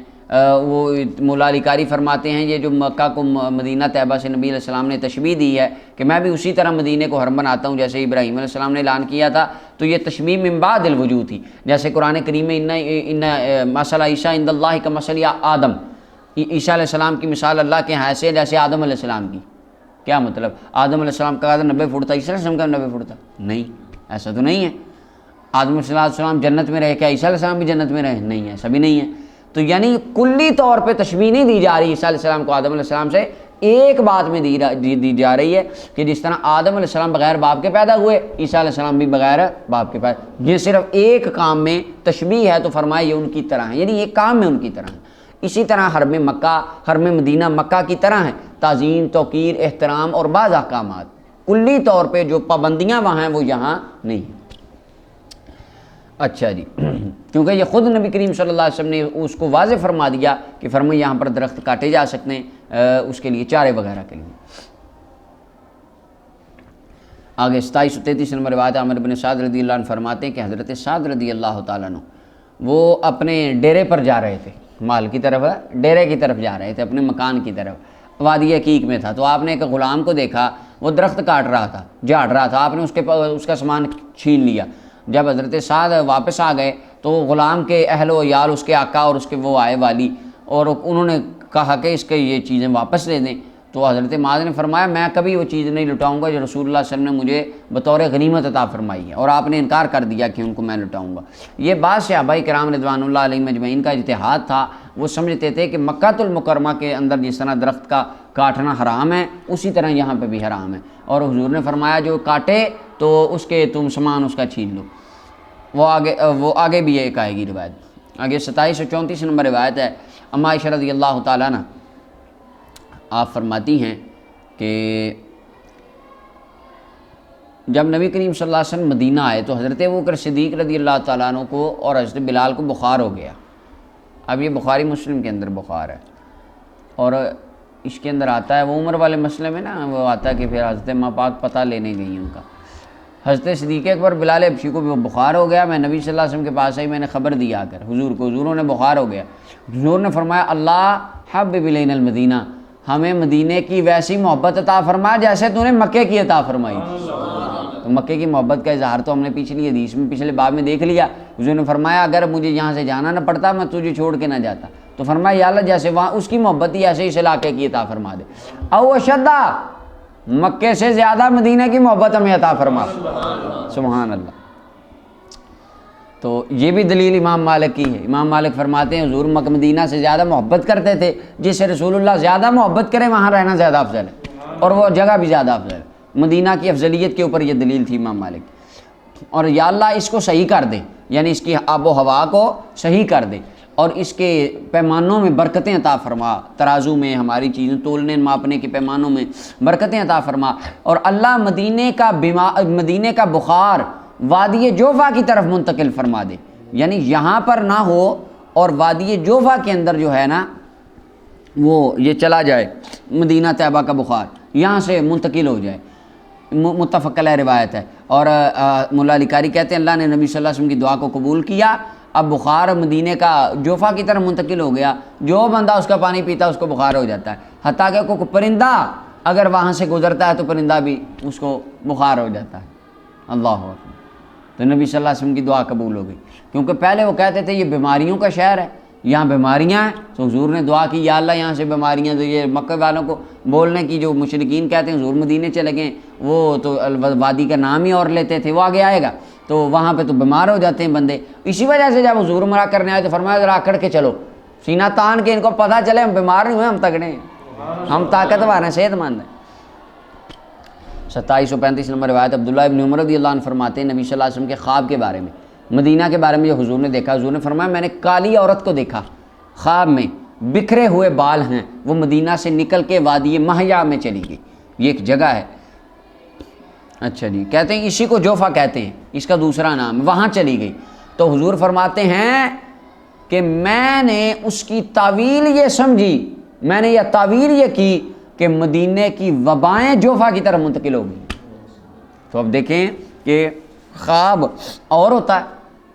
وہ مولا علی قاری فرماتے ہیں یہ جو مکہ کو مدینہ طیبہ سے نبی علیہ السلام نے تشبیہ دی ہے کہ میں بھی اسی طرح مدینے کو حرم بناتا ہوں جیسے ابراہیم علیہ السلام نے اعلان کیا تھا، تو یہ تشبیہ من بعد الوجود تھی۔ جیسے قرآن کریم میں ان مثل عیسیٰ عند اللہ کا مثل آدم، عیسیٰ علیہ السلام کی مثال اللہ کے ہاں سے جیسے آدم علیہ السلام کی۔ کیا مطلب؟ آدم علیہ السلام کا 90 فٹ تھا، عیسیٰ علیہ السلام کا 90 فٹ تھا؟ نہیں، ایسا تو نہیں ہے۔ آدم علیہ السلام جنت میں رہے، کیا عیسیٰ علیہ السلام بھی جنت میں رہے؟ نہیں ہے، سبھی نہیں ہے۔ تو یعنی کلی طور پہ تشبیہ نہیں دی جا رہی عیسیٰ علیہ السلام کو آدم علیہ السلام سے، ایک بات میں دی جا رہی ہے کہ جس طرح آدم علیہ السلام بغیر باپ کے پیدا ہوئے، عیسیٰ علیہ السلام بھی بغیر باپ کے پیدا۔ یہ صرف ایک کام میں تشبیہ ہے تو فرمایا یہ ان کی طرح ہے، یعنی ایک کام میں ان کی طرح ہے۔ اسی طرح حرم مکہ، حرم مدینہ مکہ کی طرح ہے، تعظیم، توقیر، احترام اور بعض احکامات، کلی طور پہ جو پابندیاں وہاں ہیں وہ یہاں نہیں ہیں۔ اچھا جی، کیونکہ یہ خود نبی کریم صلی اللہ علیہ وسلم نے اس کو واضح فرما دیا کہ فرمایا یہاں پر درخت کاٹے جا سکتے ہیں اس کے لیے، چارے وغیرہ کے لیے۔ آگے 2733 نمبر روایت عامر بن سعد رضی اللہ عنہ فرماتے ہیں کہ حضرت سعد رضی اللہ تعالیٰ عنہ وہ اپنے ڈیرے پر جا رہے تھے، مال کی طرف، ڈیرے کی طرف جا رہے تھے، اپنے مکان کی طرف، وادی عقیق میں تھا۔ تو آپ نے ایک غلام کو دیکھا، وہ درخت کاٹ رہا تھا، جھاڑ رہا تھا، آپ نے اس کا سامان چھین لیا۔ جب حضرت سعد واپس آ گئے تو غلام کے اہل و عیال، اس کے آقا اور اس کے وہ آئے والی، اور انہوں نے کہا کہ اس کے یہ چیزیں واپس لے دیں۔ تو حضرت معاذ نے فرمایا میں کبھی وہ چیز نہیں لٹاؤں گا جو رسول اللہ صلی اللہ علیہ وسلم نے مجھے بطور غنیمت عطا فرمائی ہے، اور آپ نے انکار کر دیا کہ ان کو میں لٹاؤں گا۔ یہ بات صحابہ کرام رضوان اللہ علیہم اجمعین کا اجتہاد تھا، وہ سمجھتے تھے کہ مکہ المکرمہ کے اندر جس طرح درخت کا کاٹنا حرام ہے اسی طرح یہاں پہ بھی حرام ہے، اور حضور نے فرمایا جو کاٹے تو اس کے تم سامان اس کا چھین لو۔ وہ آگے بھی ایک آئے گی روایت۔ آگے 2734 نمبر روایت ہے، اما عائشہ رضی اللہ تعالیٰ عنہ آپ فرماتی ہیں کہ جب نبی کریم صلی اللہ علیہ وسلم مدینہ آئے تو حضرت ابوبکر صدیق رضی اللہ تعالیٰ عنہ کو اور حضرت بلال کو بخار ہو گیا۔ اب یہ بخاری مسلم کے اندر بخار ہے، اور اس کے اندر آتا ہے وہ عمر والے مسئلے میں نا، وہ آتا ہے کہ پھر حضرت ماں پاک پتہ لینے گئی ان کا۔ حضرت صدیق اکبر بلال حبشی کو بھی بخار ہو گیا، میں نبی صلی اللہ علیہ وسلم کے پاس آئی، میں نے خبر دی آ کر حضور کو، حضوروں نے بخار ہو گیا۔ حضور نے فرمایا اللہ حبب الینا المدینہ، ہمیں مدینے کی ویسی محبت عطا فرما جیسے تو نے مکے کی عطا فرمائی۔ تو مکے کی محبت کا اظہار تو ہم نے پچھلی حدیث میں، پچھلے باب میں دیکھ لیا۔ حضور نے فرمایا اگر مجھے یہاں سے جانا نہ پڑتا میں تجھے چھوڑ کے نہ جاتا۔ تو فرمایا یا اللہ جیسے وہاں اس کی محبت ہی ایسے اس علاقے کی عطا فرما دے، او اشدہ، مکے سے زیادہ مدینہ کی محبت ہمیں عطا فرما۔ سبحان اللہ۔ تو یہ بھی دلیل امام مالک کی ہے۔ امام مالک فرماتے ہیں حضور مکہ مدینہ سے زیادہ محبت کرتے تھے، جس سے رسول اللہ زیادہ محبت کرے وہاں رہنا زیادہ افضل ہے، اور وہ جگہ بھی زیادہ افضل ہے۔ مدینہ کی افضلیت کے اوپر یہ دلیل تھی امام مالک۔ اور یا اللہ اس کو صحیح کر دے، یعنی اس کی آب و ہوا کو صحیح کر دے، اور اس کے پیمانوں میں برکتیں عطا فرما، ترازو میں ہماری چیزیں تولنے ماپنے کے پیمانوں میں برکتیں عطا فرما، اور اللہ مدینے کا بخار وادی جوفا کی طرف منتقل فرما دے، یعنی یہاں پر نہ ہو اور وادی جوفا کے اندر جو ہے نا وہ یہ چلا جائے، مدینہ طیبہ کا بخار یہاں سے منتقل ہو جائے۔ متفق علیہ روایت ہے۔ اور مولا علی قاری کہتے ہیں اللہ نے نبی صلی اللہ علیہ وسلم کی دعا کو قبول کیا، اب بخار مدینے کا جوفا کی طرف منتقل ہو گیا، جو بندہ اس کا پانی پیتا اس کو بخار ہو جاتا ہے، حتیٰ کہ کوئی پرندہ اگر وہاں سے گزرتا ہے تو پرندہ بھی اس کو بخار ہو جاتا ہے۔ اللہ اکبر۔ تو نبی صلی اللہ علیہ وسلم کی دعا قبول ہو گئی، کیونکہ پہلے وہ کہتے تھے یہ بیماریوں کا شہر ہے، یہاں بیماریاں ہیں، تو حضور نے دعا کی یا اللہ یہاں سے بیماریاں، تو یہ مکہ والوں کو بولنے کی جو مشرکین کہتے ہیں حضور مدینے چلے گئے، وہ تو وادی کا نام ہی اور لیتے تھے، وہ آگے آئے گا، تو وہاں پہ تو بیمار ہو جاتے ہیں بندے۔ اسی وجہ سے جب حضور عمرہ کرنے آئے تو فرمایا ذرا اکڑ کے چلو، سینہ تان کے، ان کو پتہ چلے ہم بیمار نہیں ہوئے، ہم تگڑے ہیں، ہم طاقتور ہیں، صحت مند ہیں۔ 2735 نمبر روایت عبداللہ ابن عمر رضی اللہ عنہ فرماتے ہیں نبی صلی اللہ علیہ وسلم کے خواب کے بارے میں، مدینہ کے بارے میں جو حضور نے دیکھا، حضور نے فرمایا میں نے کالی عورت کو دیکھا خواب میں، بکھرے ہوئے بال ہیں، وہ مدینہ سے نکل کے وادی مہیا میں چلی گئی، یہ ایک جگہ ہے۔ اچھا جی، کہتے ہیں اسی کو جوفا کہتے ہیں، اس کا دوسرا نام، وہاں چلی گئی۔ تو حضور فرماتے ہیں کہ میں نے اس کی تعویل یہ سمجھی، میں نے یہ تعویل یہ کی کہ مدینے کی وبائیں جوفا کی طرف منتقل ہو گئی۔ تو اب دیکھیں کہ خواب اور ہوتا ہے،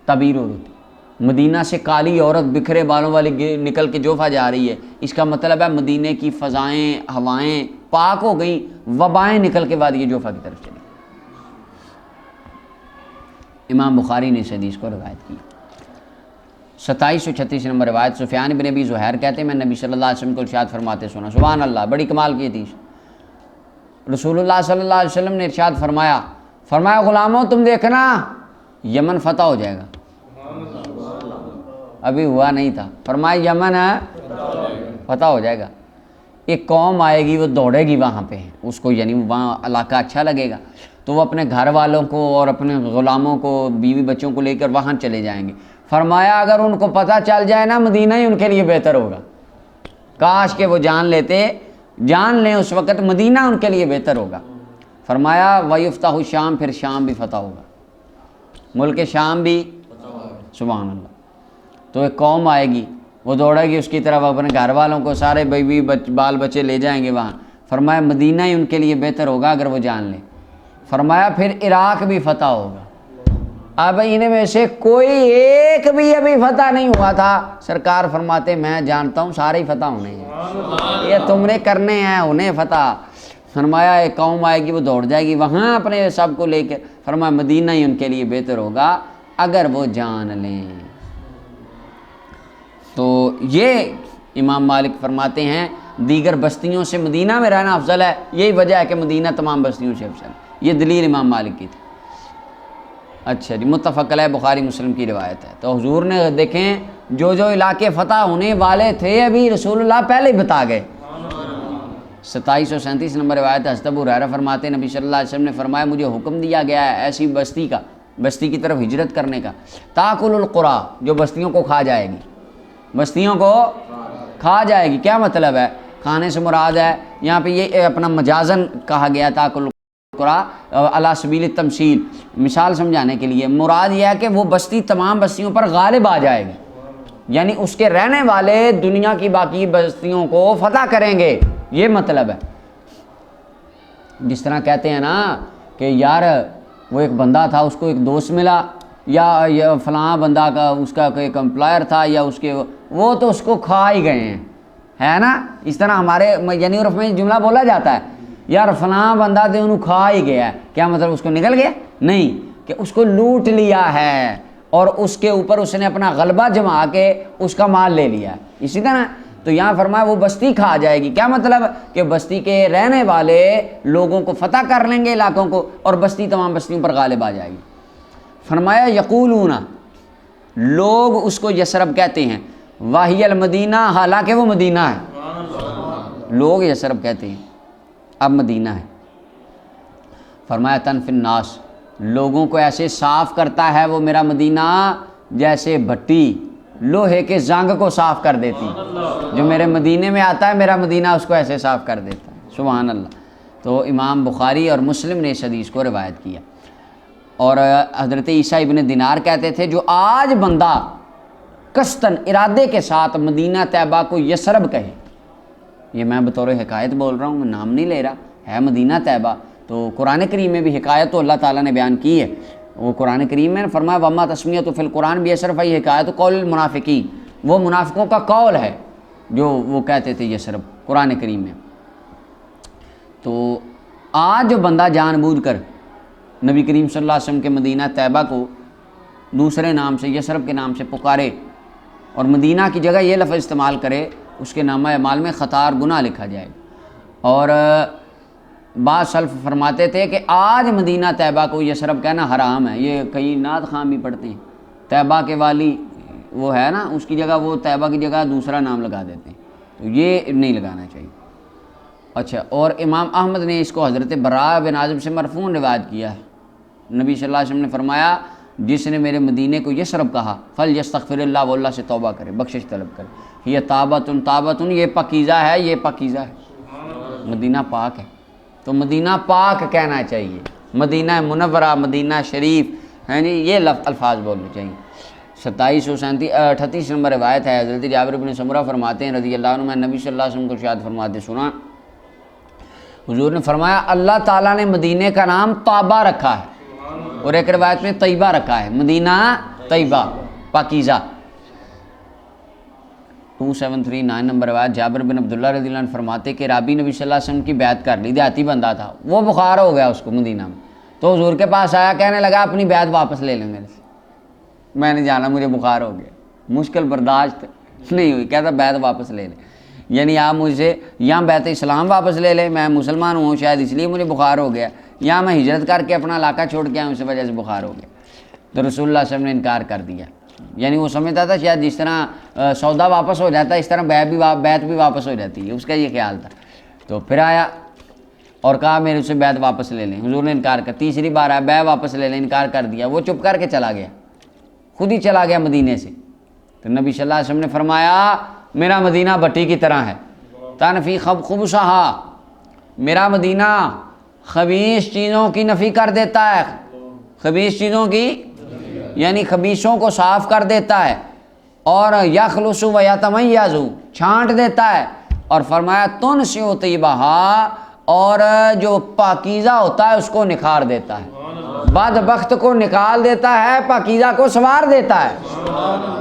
تعبیر اور ہوتی ہے۔ مدینہ سے کالی عورت بکھرے بالوں والی نکل کے جوفا جا رہی ہے، اس کا مطلب ہے مدینے کی فضائیں ہوائیں پاک ہو گئیں، وبائیں نکل کے وادی جوفا کی طرف چلی۔ امام بخاری نے اس حدیث کو روایت کی۔ 2736 نمبر روایت سفیان بن ابی زہیر کہتے ہیں میں نبی صلی اللہ علیہ وسلم کو ارشاد فرماتے سنا، سبحان اللہ، بڑی کمال کی حدیث۔ رسول اللہ صلی اللہ علیہ وسلم نے ارشاد فرمایا غلاموں تم دیکھنا یمن فتح ہو جائے گا؟ ابھی ہوا نہیں تھا، فرمایا یمن ہے فتح ہو جائے گا۔ ایک قوم آئے گی، وہ دوڑے گی وہاں پہ، اس کو یعنی وہاں علاقہ اچھا لگے گا تو وہ اپنے گھر والوں کو اور اپنے غلاموں کو، بیوی بچوں کو لے کر وہاں چلے جائیں گے۔ فرمایا اگر ان کو پتہ چل جائے نا مدینہ ہی ان کے لیے بہتر ہوگا، کاش کہ وہ جان لیں اس وقت مدینہ ان کے لیے بہتر ہوگا۔ فرمایا وَيُفْتَحُ الشام، پھر شام بھی فتح ہوگا، ملک شام بھی، سبحان اللہ۔ تو ایک قوم آئے گی، وہ دوڑے گی اس کی طرف، اپنے گھر والوں کو سارے بیوی بال بچے لے جائیں گے وہاں۔ فرمایا مدینہ ہی ان کے لیے بہتر ہوگا اگر وہ جان لیں۔ فرمایا پھر عراق بھی فتح ہوگا۔ اب ان میں سے کوئی ایک بھی ابھی فتح نہیں ہوا تھا، سرکار فرماتے میں جانتا ہوں سارے ہی فتح ہونے ہیں، یہ تم نے کرنے ہیں انہیں فتح۔ فرمایا ایک قوم آئے گی، وہ دوڑ جائے گی وہاں اپنے سب کو لے کے، فرمایا مدینہ ہی ان کے لیے بہتر ہوگا اگر وہ جان لیں۔ تو یہ امام مالک فرماتے ہیں دیگر بستیوں سے مدینہ میں رہنا افضل ہے، یہی وجہ ہے کہ مدینہ تمام بستیوں سے افضل ہے، یہ دلیل امام مالک کی تھی۔ اچھا جی، متفق علیہ، بخاری مسلم کی روایت ہے۔ تو حضور نے دیکھیں جو علاقے فتح ہونے والے تھے ابھی رسول اللہ پہلے ہی بتا گئے۔ 2737 نمبر روایت ہے، حضرت ابو ہریرہ فرماتے ہیں نبی صلی اللہ علیہ وسلم نے فرمایا مجھے حکم دیا گیا ہے ایسی بستی کی طرف ہجرت کرنے کا، تاکل القریٰ، جو بستیوں کو کھا جائے گی، بستیوں کو کھا جائے گی۔ کیا مطلب ہے؟ کھانے سے مراد ہے یہاں پہ یہ اپنا مجازن کہا گیا تاکل القریٰ علی سبیل التمثیل، مثال سمجھانے کے لیے، مراد یہ ہے کہ وہ بستی تمام بستیوں پر غالب آ جائے گی، یعنی اس کے رہنے والے دنیا کی باقی بستیوں کو فتح کریں گے، یہ مطلب ہے۔ جس طرح کہتے ہیں نا کہ یار وہ ایک بندہ تھا، اس کو ایک دوست ملا، یا فلاں بندہ کا اس کا ایک امپلائر تھا، یا اس کے وہ تو اس کو کھا ہی گئے ہیں، ہے نا؟ اس طرح ہمارے یعنی عرف میں جملہ بولا جاتا ہے یار فلاں بندہ تھے انہوں کھا ہی گیا ہے، کیا مطلب اس کو نکل گیا؟ نہیں، کہ اس کو لوٹ لیا ہے اور اس کے اوپر اس نے اپنا غلبہ جما کے اس کا مال لے لیا ہے، اسی طرح۔ تو یہاں فرمایا وہ بستی کھا جائے گی، کیا مطلب؟ کہ بستی کے رہنے والے لوگوں کو فتح کر لیں گے علاقوں کو، اور بستی تمام بستیوں پر غالب آ جائے گی۔ فرمایا یقولون، لوگ اس کو یثرب کہتے ہیں، واہی المدینہ، حالانکہ وہ مدینہ ہے، لوگ یثرب کہتے ہیں اب مدینہ ہے۔ فرمایا تنفی الناس، لوگوں کو ایسے صاف کرتا ہے وہ میرا مدینہ جیسے بھٹی لوہے کے زنگ کو صاف کر دیتی، جو میرے مدینے میں آتا ہے میرا مدینہ اس کو ایسے صاف کر دیتا ہے، سبحان اللہ۔ تو امام بخاری اور مسلم نے اس حدیث کو روایت کیا۔ اور حضرت عیسیٰ ابن دینار کہتے تھے جو آج بندہ قصداً ارادے کے ساتھ مدینہ طیبہ کو یثرب کہے، یہ میں بطور حکایت بول رہا ہوں، میں نام نہیں لے رہا، ہے مدینہ طیبہ، تو قرآن کریم میں بھی حکایت تو اللہ تعالیٰ نے بیان کی ہے، وہ قرآن کریم میں فرمایا وما تسمیۃ فی القرآن بیسرف، یہ حکایت قول المنافقین، وہ منافقوں کا قول ہے جو وہ کہتے تھے یثرب قرآن کریم میں۔ تو آج جو بندہ جان بوجھ کر نبی کریم صلی اللہ علیہ وسلم کے مدینہ طیبہ کو دوسرے نام سے یثرب کے نام سے پکارے اور مدینہ کی جگہ یہ لفظ استعمال کرے، اس کے نامہ اعمال میں خطار گناہ لکھا جائے گا۔ اور بعض سلف فرماتے تھے کہ آج مدینہ طیبہ کو یثرب کہنا حرام ہے، یہ کئی نعت خواں بھی پڑھتے ہیں، طیبہ کے والی وہ ہے نا، اس کی جگہ وہ طیبہ کی جگہ دوسرا نام لگا دیتے ہیں، تو یہ نہیں لگانا چاہیے۔ اچھا، اور امام احمد نے اس کو حضرت براء بن عازب سے مرفوع روایت کیا ہے، نبی صلی اللہ علیہ وسلم نے فرمایا جس نے میرے مدینے کو یثرب کہا فلیستغفر اللہ، وہ اللہ سے توبہ کرے، بخشش طلب کرے، یہ تابتن، یہ پاکیزہ ہے، یہ پاکیزہ ہے، مدینہ پاک ہے، تو مدینہ پاک کہنا چاہیے، مدینہ منورہ، مدینہ شریف، ہیں جی، یہ الفاظ بولنے چاہیے۔ 2738 نمبر روایت ہے، حضرت جابر بن سمرہ فرماتے ہیں رضی اللہ عنہ، میں نبی صلی اللہ علیہ وسلم کو ارشاد فرماتے سنا، حضور نے فرمایا اللہ تعالیٰ نے مدینے کا نام طابہ رکھا ہے، اور ایک روایت میں طیبہ رکھا ہے، مدینہ طیبہ پاکیزہ۔ 2739 نمبر روایت جابر بن عبداللہ رضی اللہ عنہ فرماتے کہ رابی نبی صلی اللہ علیہ وسلم کی بیعت کر لی، دیہاتی بندہ تھا، وہ بخار ہو گیا اس کو مدینہ میں، تو حضور کے پاس آیا، کہنے لگا اپنی بیعت واپس لے لیں میرے سے، میں نے جانا، مجھے بخار ہو گیا، مشکل برداشت نہیں ہوئی، کہتا بیعت واپس لے لیں، یعنی آپ مجھ سے یہاں بیعت اسلام واپس لے لیں، میں مسلمان ہوں شاید اس لیے مجھے بخار ہو گیا، یا میں ہجرت کر کے اپنا علاقہ چھوڑ کے آیا اس وجہ سے بخار ہو گیا۔ تو رسول اللہ صلی اللہ علیہ وسلم نے انکار کر دیا. یعنی وہ سمجھتا تھا شاید جس طرح سودا واپس ہو جاتا ہے اس طرح بیعت بھی واپس ہو جاتی ہے، اس کا یہ خیال تھا. تو پھر آیا اور کہا میرے سے بیعت واپس لے لیں. حضور نے انکار کر، تیسری بار آیا بیعت واپس لے لیں، انکار کر دیا. وہ چپ کر کے چلا گیا، خود ہی چلا گیا مدینے سے. تو نبی صلی اللہ علیہ وسلم نے فرمایا میرا مدینہ بٹی کی طرح ہے، تنفی خبثھا، میرا مدینہ خبیث چیزوں کی نفی کر دیتا ہے، خبیث چیزوں کی یعنی خبیثوں کو صاف کر دیتا ہے، اور یخلص و یتمیز، چھانٹ دیتا ہے. اور فرمایا تنشئ طیبھا، اور جو پاکیزہ ہوتا ہے اس کو نکھار دیتا ہے، بدبخت کو نکال دیتا ہے، پاکیزہ کو سنوار دیتا ہے.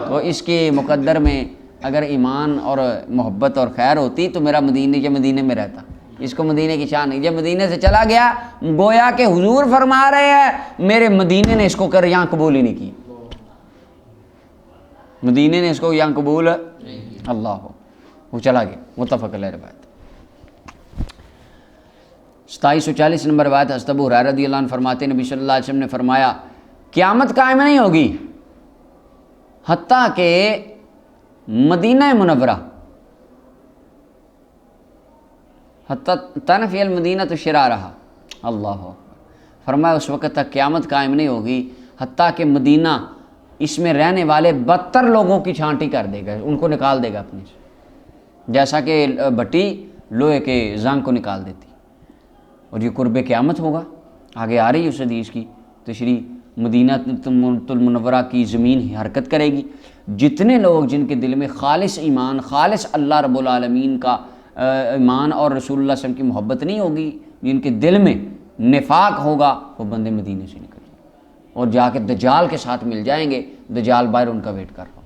تو اس کے مقدر میں اگر ایمان اور محبت اور خیر ہوتی تو میرا مدینے میں رہتا. اس کو مدینے کی شان نہیں، جب مدینے سے چلا گیا گویا کہ حضور فرما رہے ہیں میرے مدینے نے اس کو کر یہاں قبول ہی نہیں کی، مدینے نے اس کو یہاں قبول اللہ ہو، وہ چلا گیا. متفق علیہ روایت. 2740 نمبر روایت حضرت ابو ہریرہ رضی اللہ عنہ فرماتے ہیں نبی صلی اللہ علیہ وسلم نے فرمایا قیامت قائم نہیں ہوگی حتیٰ کہ مدینہ منورہ، حتیٰ تنفی المدینہ تو شرارہا، اللہ اکبر. فرمایا اس وقت تک قیامت قائم نہیں ہوگی حتیٰ کہ مدینہ اس میں رہنے والے بدتر لوگوں کی چھانٹی کر دے گا، ان کو نکال دے گا اپنے سے، جیسا کہ بٹی لوہے کے زنگ کو نکال دیتی. اور یہ قرب قیامت ہوگا، آگے آ رہی ہے اس حدیث کی تشریح. مدینہ المنورہ کی زمین حرکت کرے گی، جتنے لوگ جن کے دل میں خالص ایمان، خالص اللہ رب العالمین کا ایمان اور رسول اللہ صلی اللہ علیہ وسلم کی محبت نہیں ہوگی، جن کے دل میں نفاق ہوگا، وہ بندے مدینے سے نکل جائیں گے اور جا کے دجال کے ساتھ مل جائیں گے. دجال باہر ان کا ویٹ کر رہا ہو،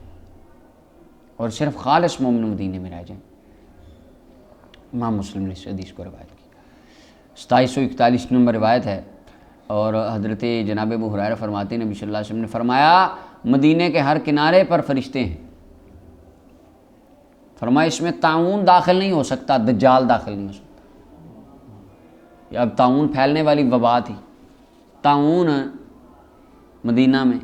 اور صرف خالص مومن مدینے میں رہ جائیں. امام مسلم نے اس حدیث کو روایت کی. 2741 نمبر روایت ہے، اور حضرت جناب ابو ہریرہ فرماتے ہیں نبی صلی اللہ علیہ وسلم نے فرمایا مدینے کے ہر کنارے پر فرشتے ہیں. فرمایا اس میں طاعون داخل نہیں ہو سکتا، دجال داخل نہیں ہو سکتا. اب طاعون پھیلنے والی وبا تھی، طاعون مدینہ میں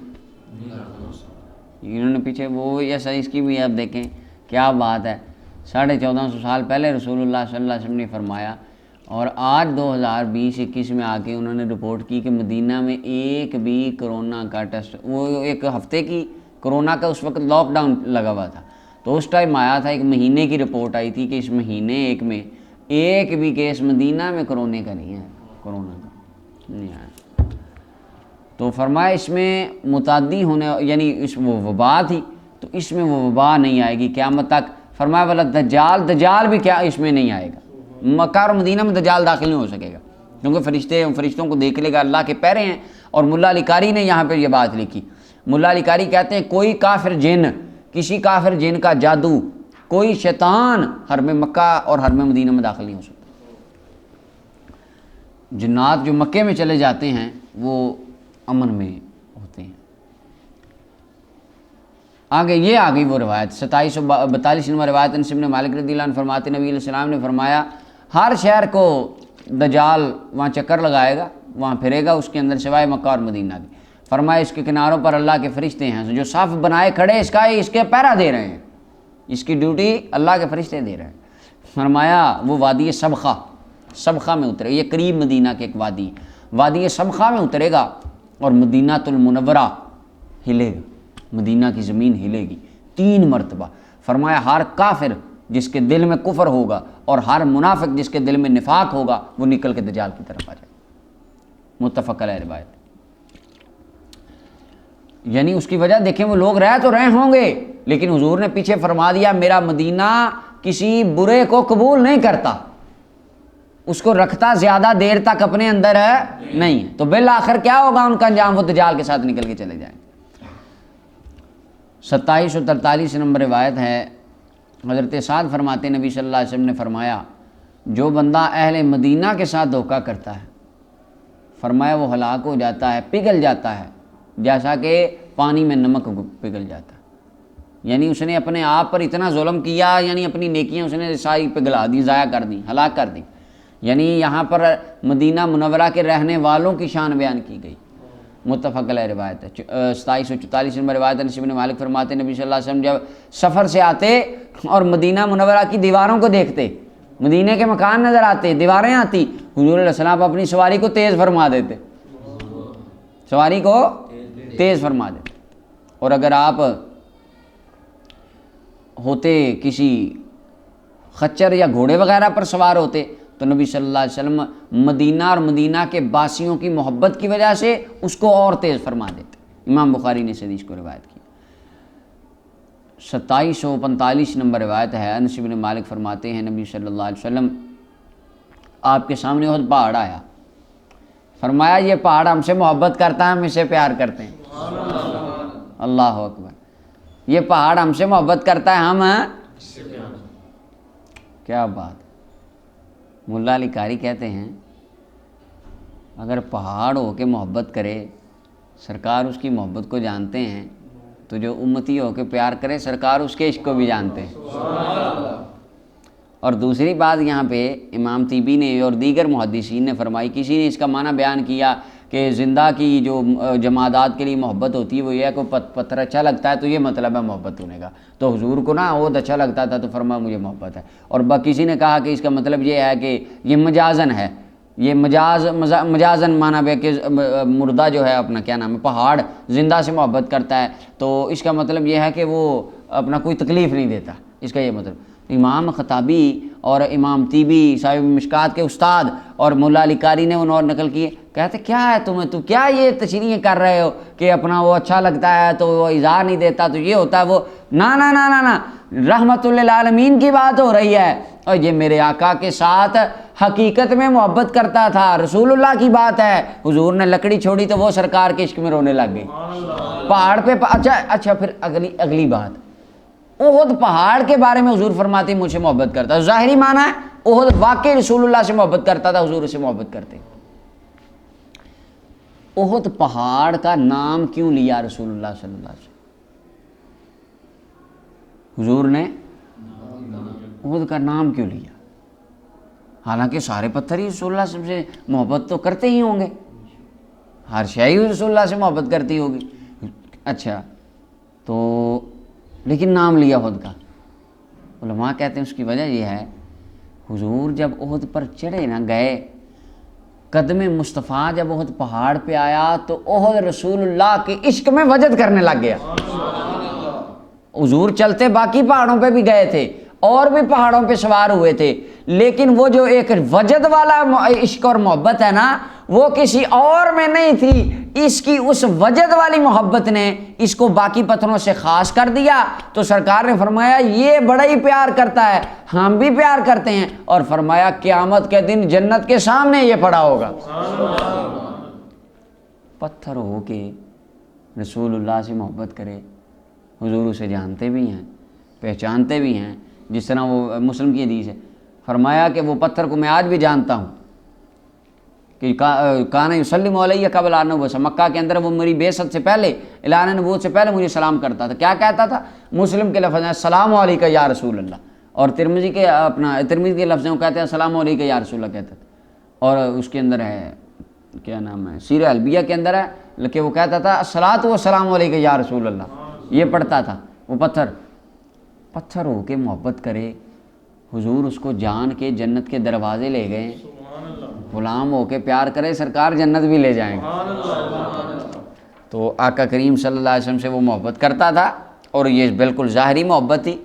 انہوں نے پیچھے وہ ایسا اس کی بھی آپ دیکھیں کیا بات ہے. 1450 سال پہلے رسول اللہ صلی اللہ علیہ وسلم نے فرمایا، اور آج 2020-21 میں آ کے انہوں نے رپورٹ کی کہ مدینہ میں ایک بھی کرونا کا ٹیسٹ، وہ ایک ہفتے کی کرونا کا اس وقت لاک ڈاؤن لگا ہوا تھا، تو اس ٹائم آیا تھا، ایک مہینے کی رپورٹ آئی تھی کہ اس مہینے ایک میں ایک بھی کیس مدینہ میں کرونے کا نہیں ہے، کرونا کا نہیں آیا. تو فرمایا اس میں متعدی ہونے یعنی اس وہ وبا تھی، تو اس میں وہ وبا نہیں آئے گی قیامت تک. فرمایا والا دجال بھی کیا اس میں نہیں آئے گا، مکہ اور مدینہ میں دجال داخل نہیں ہو سکے گا، کیونکہ فرشتوں کو دیکھ لے گا، اللہ کے پیرے ہیں. اور ملا علی قاری نے یہاں پہ یہ بات لکھی. ملا علی قاری کہتے ہیں کوئی کافر جن، کسی کافر جن کا جادو، کوئی شیطان حرم مکہ اور حرم مدینہ میں داخل نہیں ہو سکتا. جنات جو مکے میں چلے جاتے ہیں وہ امن میں ہوتے ہیں. آگے یہ آ گئی وہ روایت 2742 نمبر روایت. انس بن مالک رضی اللہ عنہ فرماتے نبی علیہ السلام نے فرمایا ہر شہر کو دجال وہاں چکر لگائے گا، وہاں پھرے گا، اس کے اندر سوائے مکہ اور مدینہ کی. فرمایا اس کے کناروں پر اللہ کے فرشتے ہیں جو صف بنائے کھڑے اس کے پہرا دے رہے ہیں، اس کی ڈیوٹی اللہ کے فرشتے دے رہے ہیں. فرمایا وہ وادی سبخہ میں اترے، یہ قریب مدینہ کے ایک وادی، وادی سبخہ میں اترے گا اور مدینہ المنورہ ہلے گا، مدینہ کی زمین ہلے گی 3 مرتبہ. فرمایا ہر کافر جس کے دل میں کفر ہوگا اور ہر منافق جس کے دل میں نفاق ہوگا وہ نکل کے دجال کی طرف آ جائے. متفق علیہ روایت. یعنی اس کی وجہ دیکھیں وہ لوگ رہ تو رہے ہوں گے، لیکن حضور نے پیچھے فرما دیا میرا مدینہ کسی برے کو قبول نہیں کرتا، اس کو رکھتا زیادہ دیر تک اپنے اندر ہے نہیں. تو بالآخر کیا ہوگا ان کا انجام؟ وہ دجال کے ساتھ نکل کے چلے جائیں. 2743 نمبر روایت ہے. حضرت سعد فرماتے نبی صلی اللہ علیہ وسلم نے فرمایا جو بندہ اہل مدینہ کے ساتھ دھوکہ کرتا ہے، فرمایا وہ ہلاک ہو جاتا ہے، پگھل جاتا ہے جیسا کہ پانی میں نمک پگھل جاتا ہے. یعنی اس نے اپنے آپ پر اتنا ظلم کیا، یعنی اپنی نیکیاں اس نے ساری پگھلا دی، ضائع کر دی، ہلاک کر دی. یعنی یہاں پر مدینہ منورہ کے رہنے والوں کی شان بیان کی گئی. متفق علیہ روایت ہے۔ 2744 نمبر روایت انس بن مالک فرماتے نبی صلی اللہ علیہ وسلم جب سفر سے آتے اور مدینہ منورہ کی دیواروں کو دیکھتے، مدینہ کے مکان نظر آتے، دیواریں آتی، حضور علیہ السلام اپنی سواری کو تیز فرما دیتے، سواری کو تیز فرما دیتے۔ اور اگر آپ ہوتے کسی خچر یا گھوڑے وغیرہ پر سوار ہوتے تو نبی صلی اللہ علیہ وسلم مدینہ اور مدینہ کے باسیوں کی محبت کی وجہ سے اس کو اور تیز فرما دیتے۔ امام بخاری نے اس حدیث کو روایت کی۔ 2745 نمبر روایت ہے، انس بن مالک فرماتے ہیں نبی صلی اللہ علیہ وسلم آپ کے سامنے احد پہاڑ آیا، فرمایا یہ پہاڑ ہم سے محبت کرتا ہے، ہم اسے پیار کرتے ہیں۔ اللہ اکبر، یہ پہاڑ ہم سے محبت کرتا ہے، ہم کیا بات۔ ملا علی قاری کہتے ہیں اگر پہاڑ ہو کے محبت کرے، سرکار اس کی محبت کو جانتے ہیں، تو جو امتی ہو کے پیار کرے سرکار اس کے عشق کو بھی جانتے ہیں۔ اور دوسری بات یہاں پہ امام طیبی نے اور دیگر محدثین نے فرمائی، کسی نے اس کا معنی بیان کیا کہ زندہ کی جو جمادات کے لیے محبت ہوتی ہے وہ یہ ہے کہ پتھر اچھا لگتا ہے تو یہ مطلب ہے محبت ہونے کا، تو حضور کو نا عود اچھا لگتا تھا تو فرمایا مجھے محبت ہے۔ اور کسی نے کہا کہ اس کا مطلب یہ ہے کہ یہ مجازن ہے، یہ مجازن معنی ہے کہ مردہ جو ہے اپنا کیا نام ہے پہاڑ زندہ سے محبت کرتا ہے، تو اس کا مطلب یہ ہے کہ وہ اپنا کوئی تکلیف نہیں دیتا، اس کا یہ مطلب۔ امام خطابی اور امام طیبی صاحب مشکات کے استاد اور مولا علی قاری نے انہوں نقل کیے، کہتے کیا ہے تمہیں، تو کیا یہ تشریح کر رہے ہو کہ اپنا وہ اچھا لگتا ہے تو وہ اظہار نہیں دیتا تو یہ ہوتا ہے وہ، نا نا نا نا نا، رحمت للعالمین کی بات ہو رہی ہے، اور یہ میرے آقا کے ساتھ حقیقت میں محبت کرتا تھا، رسول اللہ کی بات ہے۔ حضور نے لکڑی چھوڑی تو وہ سرکار کے عشق میں رونے لگ گئی پہاڑ پہ۔ اچھا پھر اگلی بات، احد پہاڑ کے بارے میں حضور فرماتے ہیں مجھ سے محبت کرتا، ظاہری معنی ہے احد واقعی رسول اللہ سے محبت کرتا تھا، حضور سے محبت کرتے۔ احد پہاڑ کا نام کیوں لیا رسول اللہ صلی اللہ علیہ وسلم؟ حضور نے احد کا نام کیوں لیا؟ حالانکہ سارے پتھر ہی رسول اللہ سے محبت تو کرتے ہی ہوں گے، ہر شے ہی رسول اللہ سے محبت کرتی ہوگی۔ اچھا تو لیکن نام لیا احد کا، علماء کہتے ہیں اس کی وجہ یہ ہے حضور جب احد پر چڑھے نہ گئے، قدم مصطفیٰ جب احد پہاڑ پہ آیا تو احد رسول اللہ کے عشق میں وجد کرنے لگ گیا۔ حضور چلتے باقی پہاڑوں پہ بھی گئے تھے اور بھی پہاڑوں پہ سوار ہوئے تھے، لیکن وہ جو ایک وجد والا عشق اور محبت ہے نا وہ کسی اور میں نہیں تھی، اس کی اس وجد والی محبت نے اس کو باقی پتھروں سے خاص کر دیا۔ تو سرکار نے فرمایا یہ بڑا ہی پیار کرتا ہے، ہم بھی پیار کرتے ہیں، اور فرمایا قیامت کے دن جنت کے سامنے یہ پڑا ہوگا۔ پتھر ہو کے رسول اللہ سے محبت کرے، حضور اسے جانتے بھی ہیں پہچانتے بھی ہیں، جس طرح وہ مسلم کی حدیث ہے، فرمایا کہ وہ پتھر کو میں آج بھی جانتا ہوں کہ کان یسلم علیہ قبل ان نبوۃ، مکہ کے اندر وہ میری بعثت سے پہلے، اعلان نبوت سے پہلے مجھے سلام کرتا تھا۔ کیا کہتا تھا؟ مسلم کے لفظ ہیں السلام علیکہ یا رسول اللہ، اور ترمذی کے لفظ ہیں کہتے ہیں السلام علیکہ یا رسول اللہ کہتا تھا۔ اور اس کے اندر ہے کیا نام ہے سیرہ البیہ کے اندر ہے کہ وہ کہتا تھا الصلاۃ والسلام علیکہ یا رسول اللہ، یہ پڑھتا تھا۔ وہ پتھر ہو کے محبت کرے، حضور اس کو جان کے جنت کے دروازے لے گئے، غلام ہو کے پیار کرے سرکار جنت بھی لے جائیں گے۔ تو آقا کریم صلی اللہ علیہ وسلم سے وہ محبت کرتا تھا، اور یہ بالکل ظاہری محبت تھی۔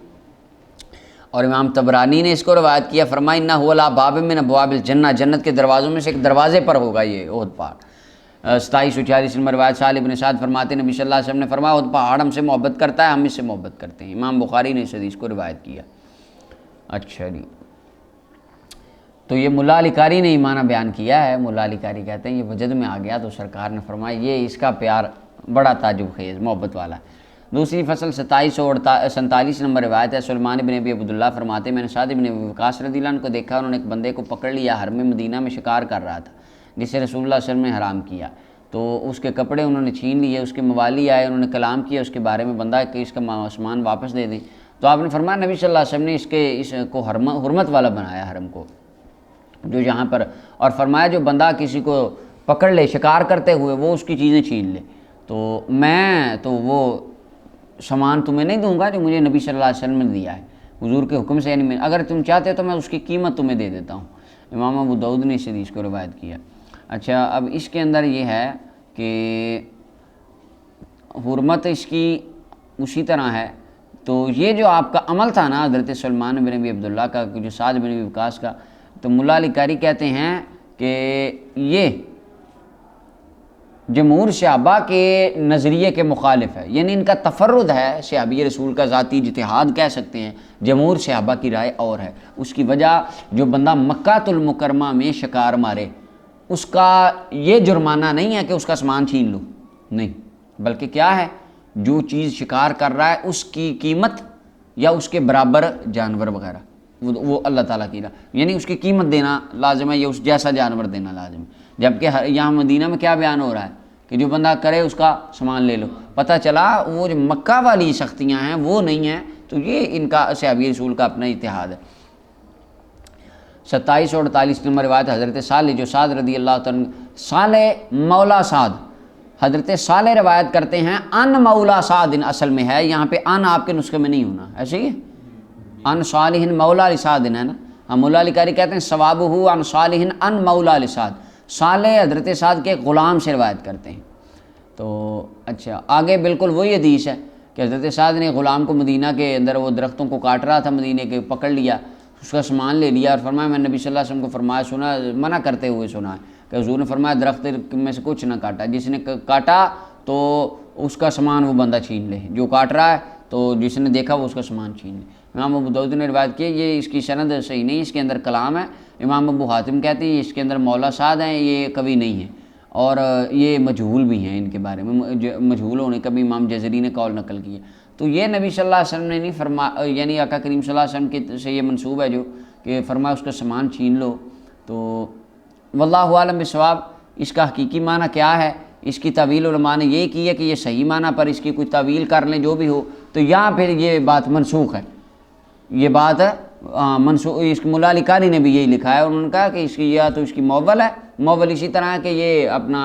اور امام طبرانی نے اس کو روایت کیا، فرمایا انہ هو باب من ابواب الجنہ، جنت کے دروازوں میں سے ایک دروازے پر ہوگا یہ احد پہاڑ۔ 2746 نمبر روایت سالم بن سعد فرماتے ہیں نبی صلی اللہ علیہ وسلم نے فرمایا احد پہاڑ ہم سے محبت کرتا ہے، ہم اس سے محبت کرتے ہیں۔ امام بخاری نے اس حدیث کو روایت کیا۔ اچھا جی، تو یہ ملا علی قاری نے معنی بیان کیا ہے۔ ملا علی قاری کہتے ہیں یہ وجد میں آ گیا تو سرکار نے فرمایا یہ اس کا پیار بڑا تعجب خیز محبت والا ہے۔ دوسری فصل 2747 نمبر روایت ہے، سلمان بن ابی عبداللہ فرماتے ہیں میں نے سعد بن ابی وقاص رضی اللہ عنہ کو دیکھا، انہوں نے ایک بندے کو پکڑ لیا، حرم مدینہ میں شکار کر رہا تھا جسے رسول اللہ صلی اللہ علیہ وسلم نے حرام کیا، تو اس کے کپڑے انہوں نے چھین لیے، اس کے موالی آئے، انہوں نے کلام کیا اس کے بارے میں، بندہ کہ اس کا سامان واپس دے دیں، تو آپ نے فرمایا نبی صلی اللہ علیہ وسلم نے اس کو حرمت والا بنایا، حرم کو جو یہاں پر، اور فرمایا جو بندہ کسی کو پکڑ لے شکار کرتے ہوئے وہ اس کی چیزیں چھین لے، تو میں تو وہ سامان تمہیں نہیں دوں گا جو مجھے نبی صلی اللہ علیہ وسلم نے دیا ہے حضور کے حکم سے، یعنی اگر تم چاہتے تو میں اس کی قیمت تمہیں دے دیتا ہوں۔ امام ابو داؤد نے اس حدیث کو روایت کیا۔ اچھا، اب اس کے اندر یہ ہے کہ حرمت اس کی اسی طرح ہے، تو یہ جو آپ کا عمل تھا نا حضرت سلمان بن ابی عبداللہ کا، جو سعد بن ابی وقاص کا، تو ملا علی قاری کہتے ہیں کہ یہ جمہور صحابہ کے نظریے کے مخالف ہے، یعنی ان کا تفرد ہے، صحابی رسول کا ذاتی اجتہاد کہہ سکتے ہیں، جمہور صحابہ کی رائے اور ہے۔ اس کی وجہ جو بندہ مکہ المکرمہ میں شکار مارے اس کا یہ جرمانہ نہیں ہے کہ اس کا سامان چھین لو، نہیں، بلکہ کیا ہے، جو چیز شکار کر رہا ہے اس کی قیمت یا اس کے برابر جانور وغیرہ وہ اللہ تعالیٰ کی راہ، یعنی اس کی قیمت دینا لازم ہے یا اس جیسا جانور دینا لازم ہے۔ جبکہ یہاں مدینہ میں کیا بیان ہو رہا ہے کہ جو بندہ کرے اس کا سامان لے لو۔ پتہ چلا وہ جو مکہ والی سختیاں ہیں وہ نہیں ہیں، تو یہ ان کا صحابی رسول کا اپنا اتحاد ہے۔ 27 اور 48 نمبر روایت حضرت صالح جو سعد رضی اللہ عنہ، صالح مولا سعد، حضرت صالح روایت کرتے ہیں ان مولا سعد اصل میں ہے، یہاں پہ ان آپ کے نسخے میں نہیں ہونا، ایسے ہی ان صالح مولا لسعد ہے نا، ہم مولا علی قاری کہتے ہیں ثوابہ ان صالح ان مولا لسعد، صالح حضرت سعد کے غلام سے روایت کرتے ہیں۔ تو اچھا آگے بالکل وہی حدیث ہے کہ حضرت سعد نے غلام کو مدینہ کے اندر وہ درختوں کو کاٹ رہا تھا مدینہ کے، پکڑ لیا، اس کا سامان لے لیا اور فرمایا میں نبی صلی اللہ علیہ وسلم کو فرمایا سنا، منع کرتے ہوئے سنا ہے کہ حضور نے فرمایا درخت میں سے کچھ نہ کاٹا، جس نے کاٹا تو اس کا سامان وہ بندہ چھین لے، جو کاٹ رہا ہے تو جس نے دیکھا وہ اس کا سامان چھین لے۔ امام ابو داؤد نے روایت کی، یہ اس کی سند صحیح نہیں، اس کے اندر کلام ہے۔ امام ابو حاتم کہتے ہیں اس کے اندر مولا سعد ہیں، یہ قوی نہیں ہے، اور یہ مجہول بھی ہیں، ان کے بارے میں مجہول ہونے کا بھی امام جزری نے قول نقل کیا۔ تو یہ نبی صلی اللہ علیہ وسلم نے نہیں فرمایا، یعنی آقا کریم صلی اللہ علیہ وسلم کے سے یہ منسوب ہے جو کہ فرمایا اس کا سامان چھین لو۔ تو واللہ عالم بالصواب اس کا حقیقی معنی کیا ہے، اس کی تعویل علماء نے یہی کی ہے کہ یہ صحیح معنی پر اس کی کوئی تعویل کر لیں جو بھی ہو، تو یہاں پھر یہ بات منسوخ ہے، یہ بات منسوخ، اس ملا علی قاری نے بھی یہی لکھا ہے، انہوں نے کہا کہ اس کی یا تو اس کی موول ہے، موول اسی طرح ہے کہ یہ اپنا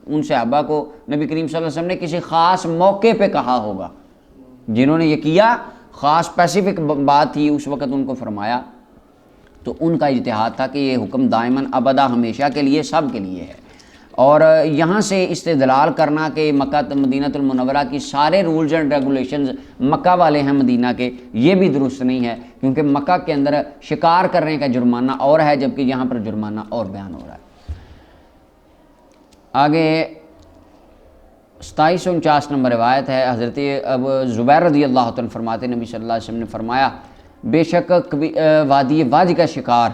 ان صحابہ کو نبی کریم صلی اللہ علیہ وسلم نے کسی خاص موقع پہ کہا ہوگا، جنہوں نے یہ کیا خاص اسپیسیفک بات تھی اس وقت ان کو فرمایا، تو ان کا اجتہاد تھا کہ یہ حکم دائماً ابدا ہمیشہ کے لیے سب کے لیے ہے۔ اور یہاں سے استدلال کرنا کہ مکہ مدینہ المنورہ کی سارے رولز اینڈ ریگولیشنز مکہ والے ہیں مدینہ کے، یہ بھی درست نہیں ہے، کیونکہ مکہ کے اندر شکار کرنے کا جرمانہ اور ہے، جبکہ یہاں پر جرمانہ اور بیان ہو رہا ہے۔ آگے 2749 نمبر روایت ہے، حضرت ابو زبیر رضی اللہ عنہ فرماتے نبی صلی اللہ علیہ وسلم نے فرمایا بے شک وادی وج کا شکار،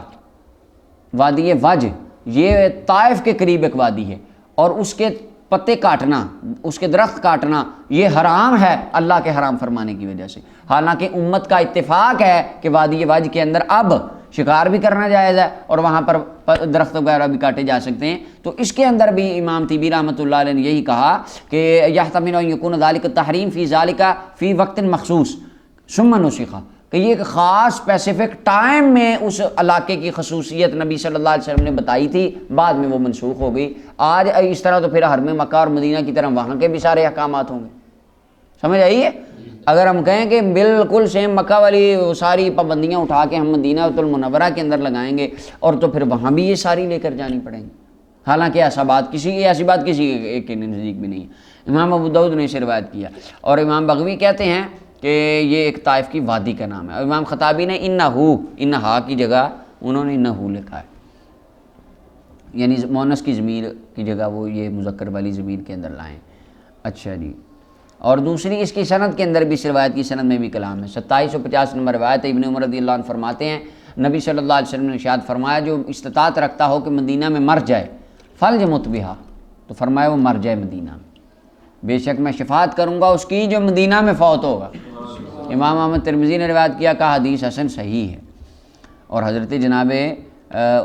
وادی وج یہ طائف کے قریب ایک وادی ہے، اور اس کے پتے کاٹنا، اس کے درخت کاٹنا یہ حرام ہے اللہ کے حرام فرمانے کی وجہ سے، حالانکہ امت کا اتفاق ہے کہ وادی وج کے اندر اب شکار بھی کرنا جائز ہے اور وہاں پر درخت وغیرہ بھی کاٹے جا سکتے ہیں۔ تو اس کے اندر بھی امام طبی رحمۃ اللہ علیہ نے یہی کہا کہ یحتمل ان یکون ذالک التحریم فی ذالک فی وقت مخصوص ثم نسخ، کہ یہ ایک خاص اسپیسیفک ٹائم میں اس علاقے کی خصوصیت نبی صلی اللہ علیہ وسلم نے بتائی تھی، بعد میں وہ منسوخ ہو گئی۔ آج اس طرح تو پھر حرم مکہ اور مدینہ کی طرح وہاں کے بھی سارے احکامات ہوں گے، سمجھ آئیے؟ اگر ہم کہیں کہ بالکل سیم مکہ والی ساری پابندیاں اٹھا کے ہم مدینہ المنورہ کے اندر لگائیں گے، اور تو پھر وہاں بھی یہ ساری لے کر جانی پڑیں گی، حالانکہ ایسی بات کسی ایک کے نزدیک بھی نہیں ہے۔ امام ابو داؤد نے اسے روایت کیا، اور امام بغوی کہتے ہیں کہ یہ ایک طائف کی وادی کا نام ہے۔ امام خطابی نے انہا کی جگہ انہوں نے انہو لکھا ہے، یعنی مؤنث کی ضمیر کی جگہ وہ یہ مذکر والی ضمیر کے اندر لائیں۔ اچھا جی، اور دوسری اس کی سند کے اندر بھی اس روایت کی سند میں بھی کلام ہے۔ 2750 نمبر روایت ابن عمر رضی اللہ عنہ فرماتے ہیں نبی صلی اللہ علیہ وسلم نے ارشاد فرمایا جو استطاعت رکھتا ہو کہ مدینہ میں مر جائے فلیمت بہا، تو فرمایا وہ مر جائے مدینہ میں، بے شک میں شفاعت کروں گا اس کی جو مدینہ میں فوت ہوگا۔ امام احمد ترمذی نے روایت کیا، کہا حدیث حسن صحیح ہے۔ اور حضرت جناب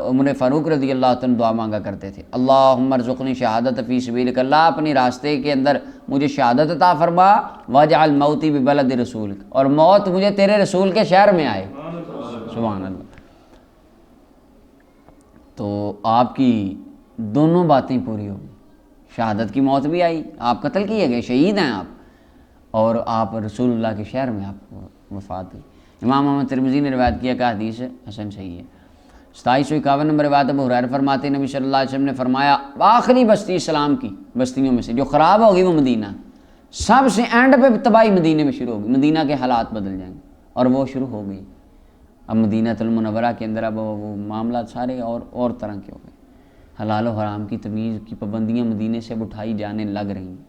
عمر فاروق رضی اللہ عنہ دعا مانگا کرتے تھے، اللہم ارزقنی شہادت فی سبیلک، اللہ اپنی راستے کے اندر مجھے شہادت عطا فرما، واجعل موتی ببلد رسولک، اور موت مجھے تیرے رسول کے شہر میں آئے، سبحان اللہ۔ تو آپ کی دونوں باتیں پوری ہو گئی، شہادت کی موت بھی آئی، آپ قتل کیے گئے، شہید ہیں آپ، اور آپ رسول اللہ کے شہر میں آپ کو وفات ہوئی۔ امام محمد ترمذی نے روایت کیا کہ حدیث حسن صحیح ہے۔ 2751 نمبر روایت ابو ہریرہ فرماتے ہیں نبی صلی اللہ علیہ وسلم نے فرمایا آخری بستی اسلام کی بستیوں میں سے جو خراب ہوگی وہ مدینہ، سب سے اینڈ پہ تباہی مدینے میں شروع ہوگی، مدینہ کے حالات بدل جائیں گے، اور وہ شروع ہو گئی۔ اب مدینہ المنورہ کے اندر اب وہ معاملات سارے اور طرح کے ہو گئے، حلال و حرام کی تمیز کی پابندیاں مدینے سے اب اٹھائی جانے لگ رہی ہیں۔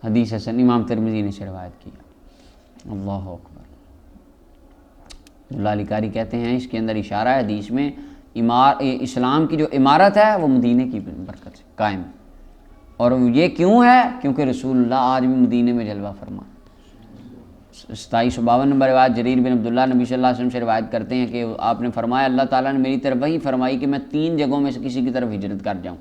حدیث حسن امام ترمذی نے سے روایت کیا۔ اللہ اکبر۔ اللہ علی قاری کہتے ہیں اس کے اندر اشارہ ہے حدیث میں اسلام کی جو عمارت ہے وہ مدینے کی برکت سے قائم ہے، اور یہ کیوں ہے؟ کیونکہ رسول اللہ آج بھی مدینے میں جلوہ فرما۔ 2752 نمبر روایت جریر بن عبداللہ نبی صلی اللہ علیہ وسلم سے روایت کرتے ہیں کہ آپ نے فرمایا اللہ تعالیٰ نے میری طرف وہی فرمائی کہ میں 3 جگہوں میں سے کسی کی طرف ہجرت کر جاؤں،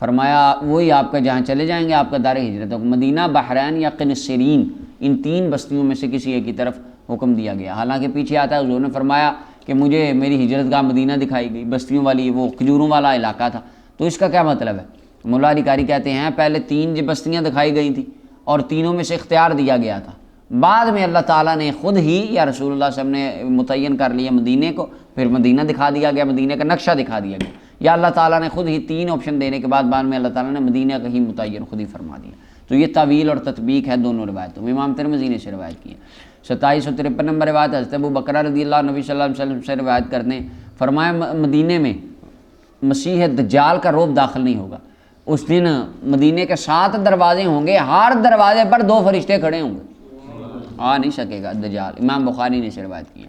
فرمایا وہی آپ کا جہاں چلے جائیں گے آپ کا دار ہجرت ہو، مدینہ، بحرین یا قنسرین، ان 3 بستیوں میں سے کسی ایک کی طرف حکم دیا گیا۔ حالانکہ پیچھے آتا ہے حضور نے فرمایا کہ مجھے میری ہجرت گاہ مدینہ دکھائی گئی، بستیوں والی وہ کھجوروں والا علاقہ تھا، تو اس کا کیا مطلب ہے؟ مولا علی قاری کہتے ہیں پہلے 3 بستیاں دکھائی گئی تھیں اور تینوں میں سے اختیار دیا گیا تھا، بعد میں اللہ تعالیٰ نے خود ہی یا رسول اللہ صلی اللہ علیہ وسلم نے متعین کر لیا مدینے کو، پھر مدینہ دکھا دیا گیا، مدینے کا نقشہ دکھا دیا گیا، یا اللہ تعالیٰ نے خود ہی 3 آپشن دینے کے بعد میں اللہ تعالیٰ نے مدینہ کا ہی متعین خود ہی فرما دیا۔ تو یہ تعویل اور تطبیق ہے دونوں روایتوں میں۔ امام ترمذی نے سے روایت کی ہے۔ 2753 نمبر روایت حضرت ابو بکر رضی اللہ عنہ نبی صلی اللہ علیہ وسلم سے روایت کرتے ہیں فرمایا مدینے میں مسیح دجال کا روب داخل نہیں ہوگا، اس دن مدینے کے 7 دروازے ہوں گے، ہر دروازے پر 2 فرشتے کھڑے ہوں گے، آ نہیں سکے گا دجال۔ امام بخاری نے سے روایت کی ہے۔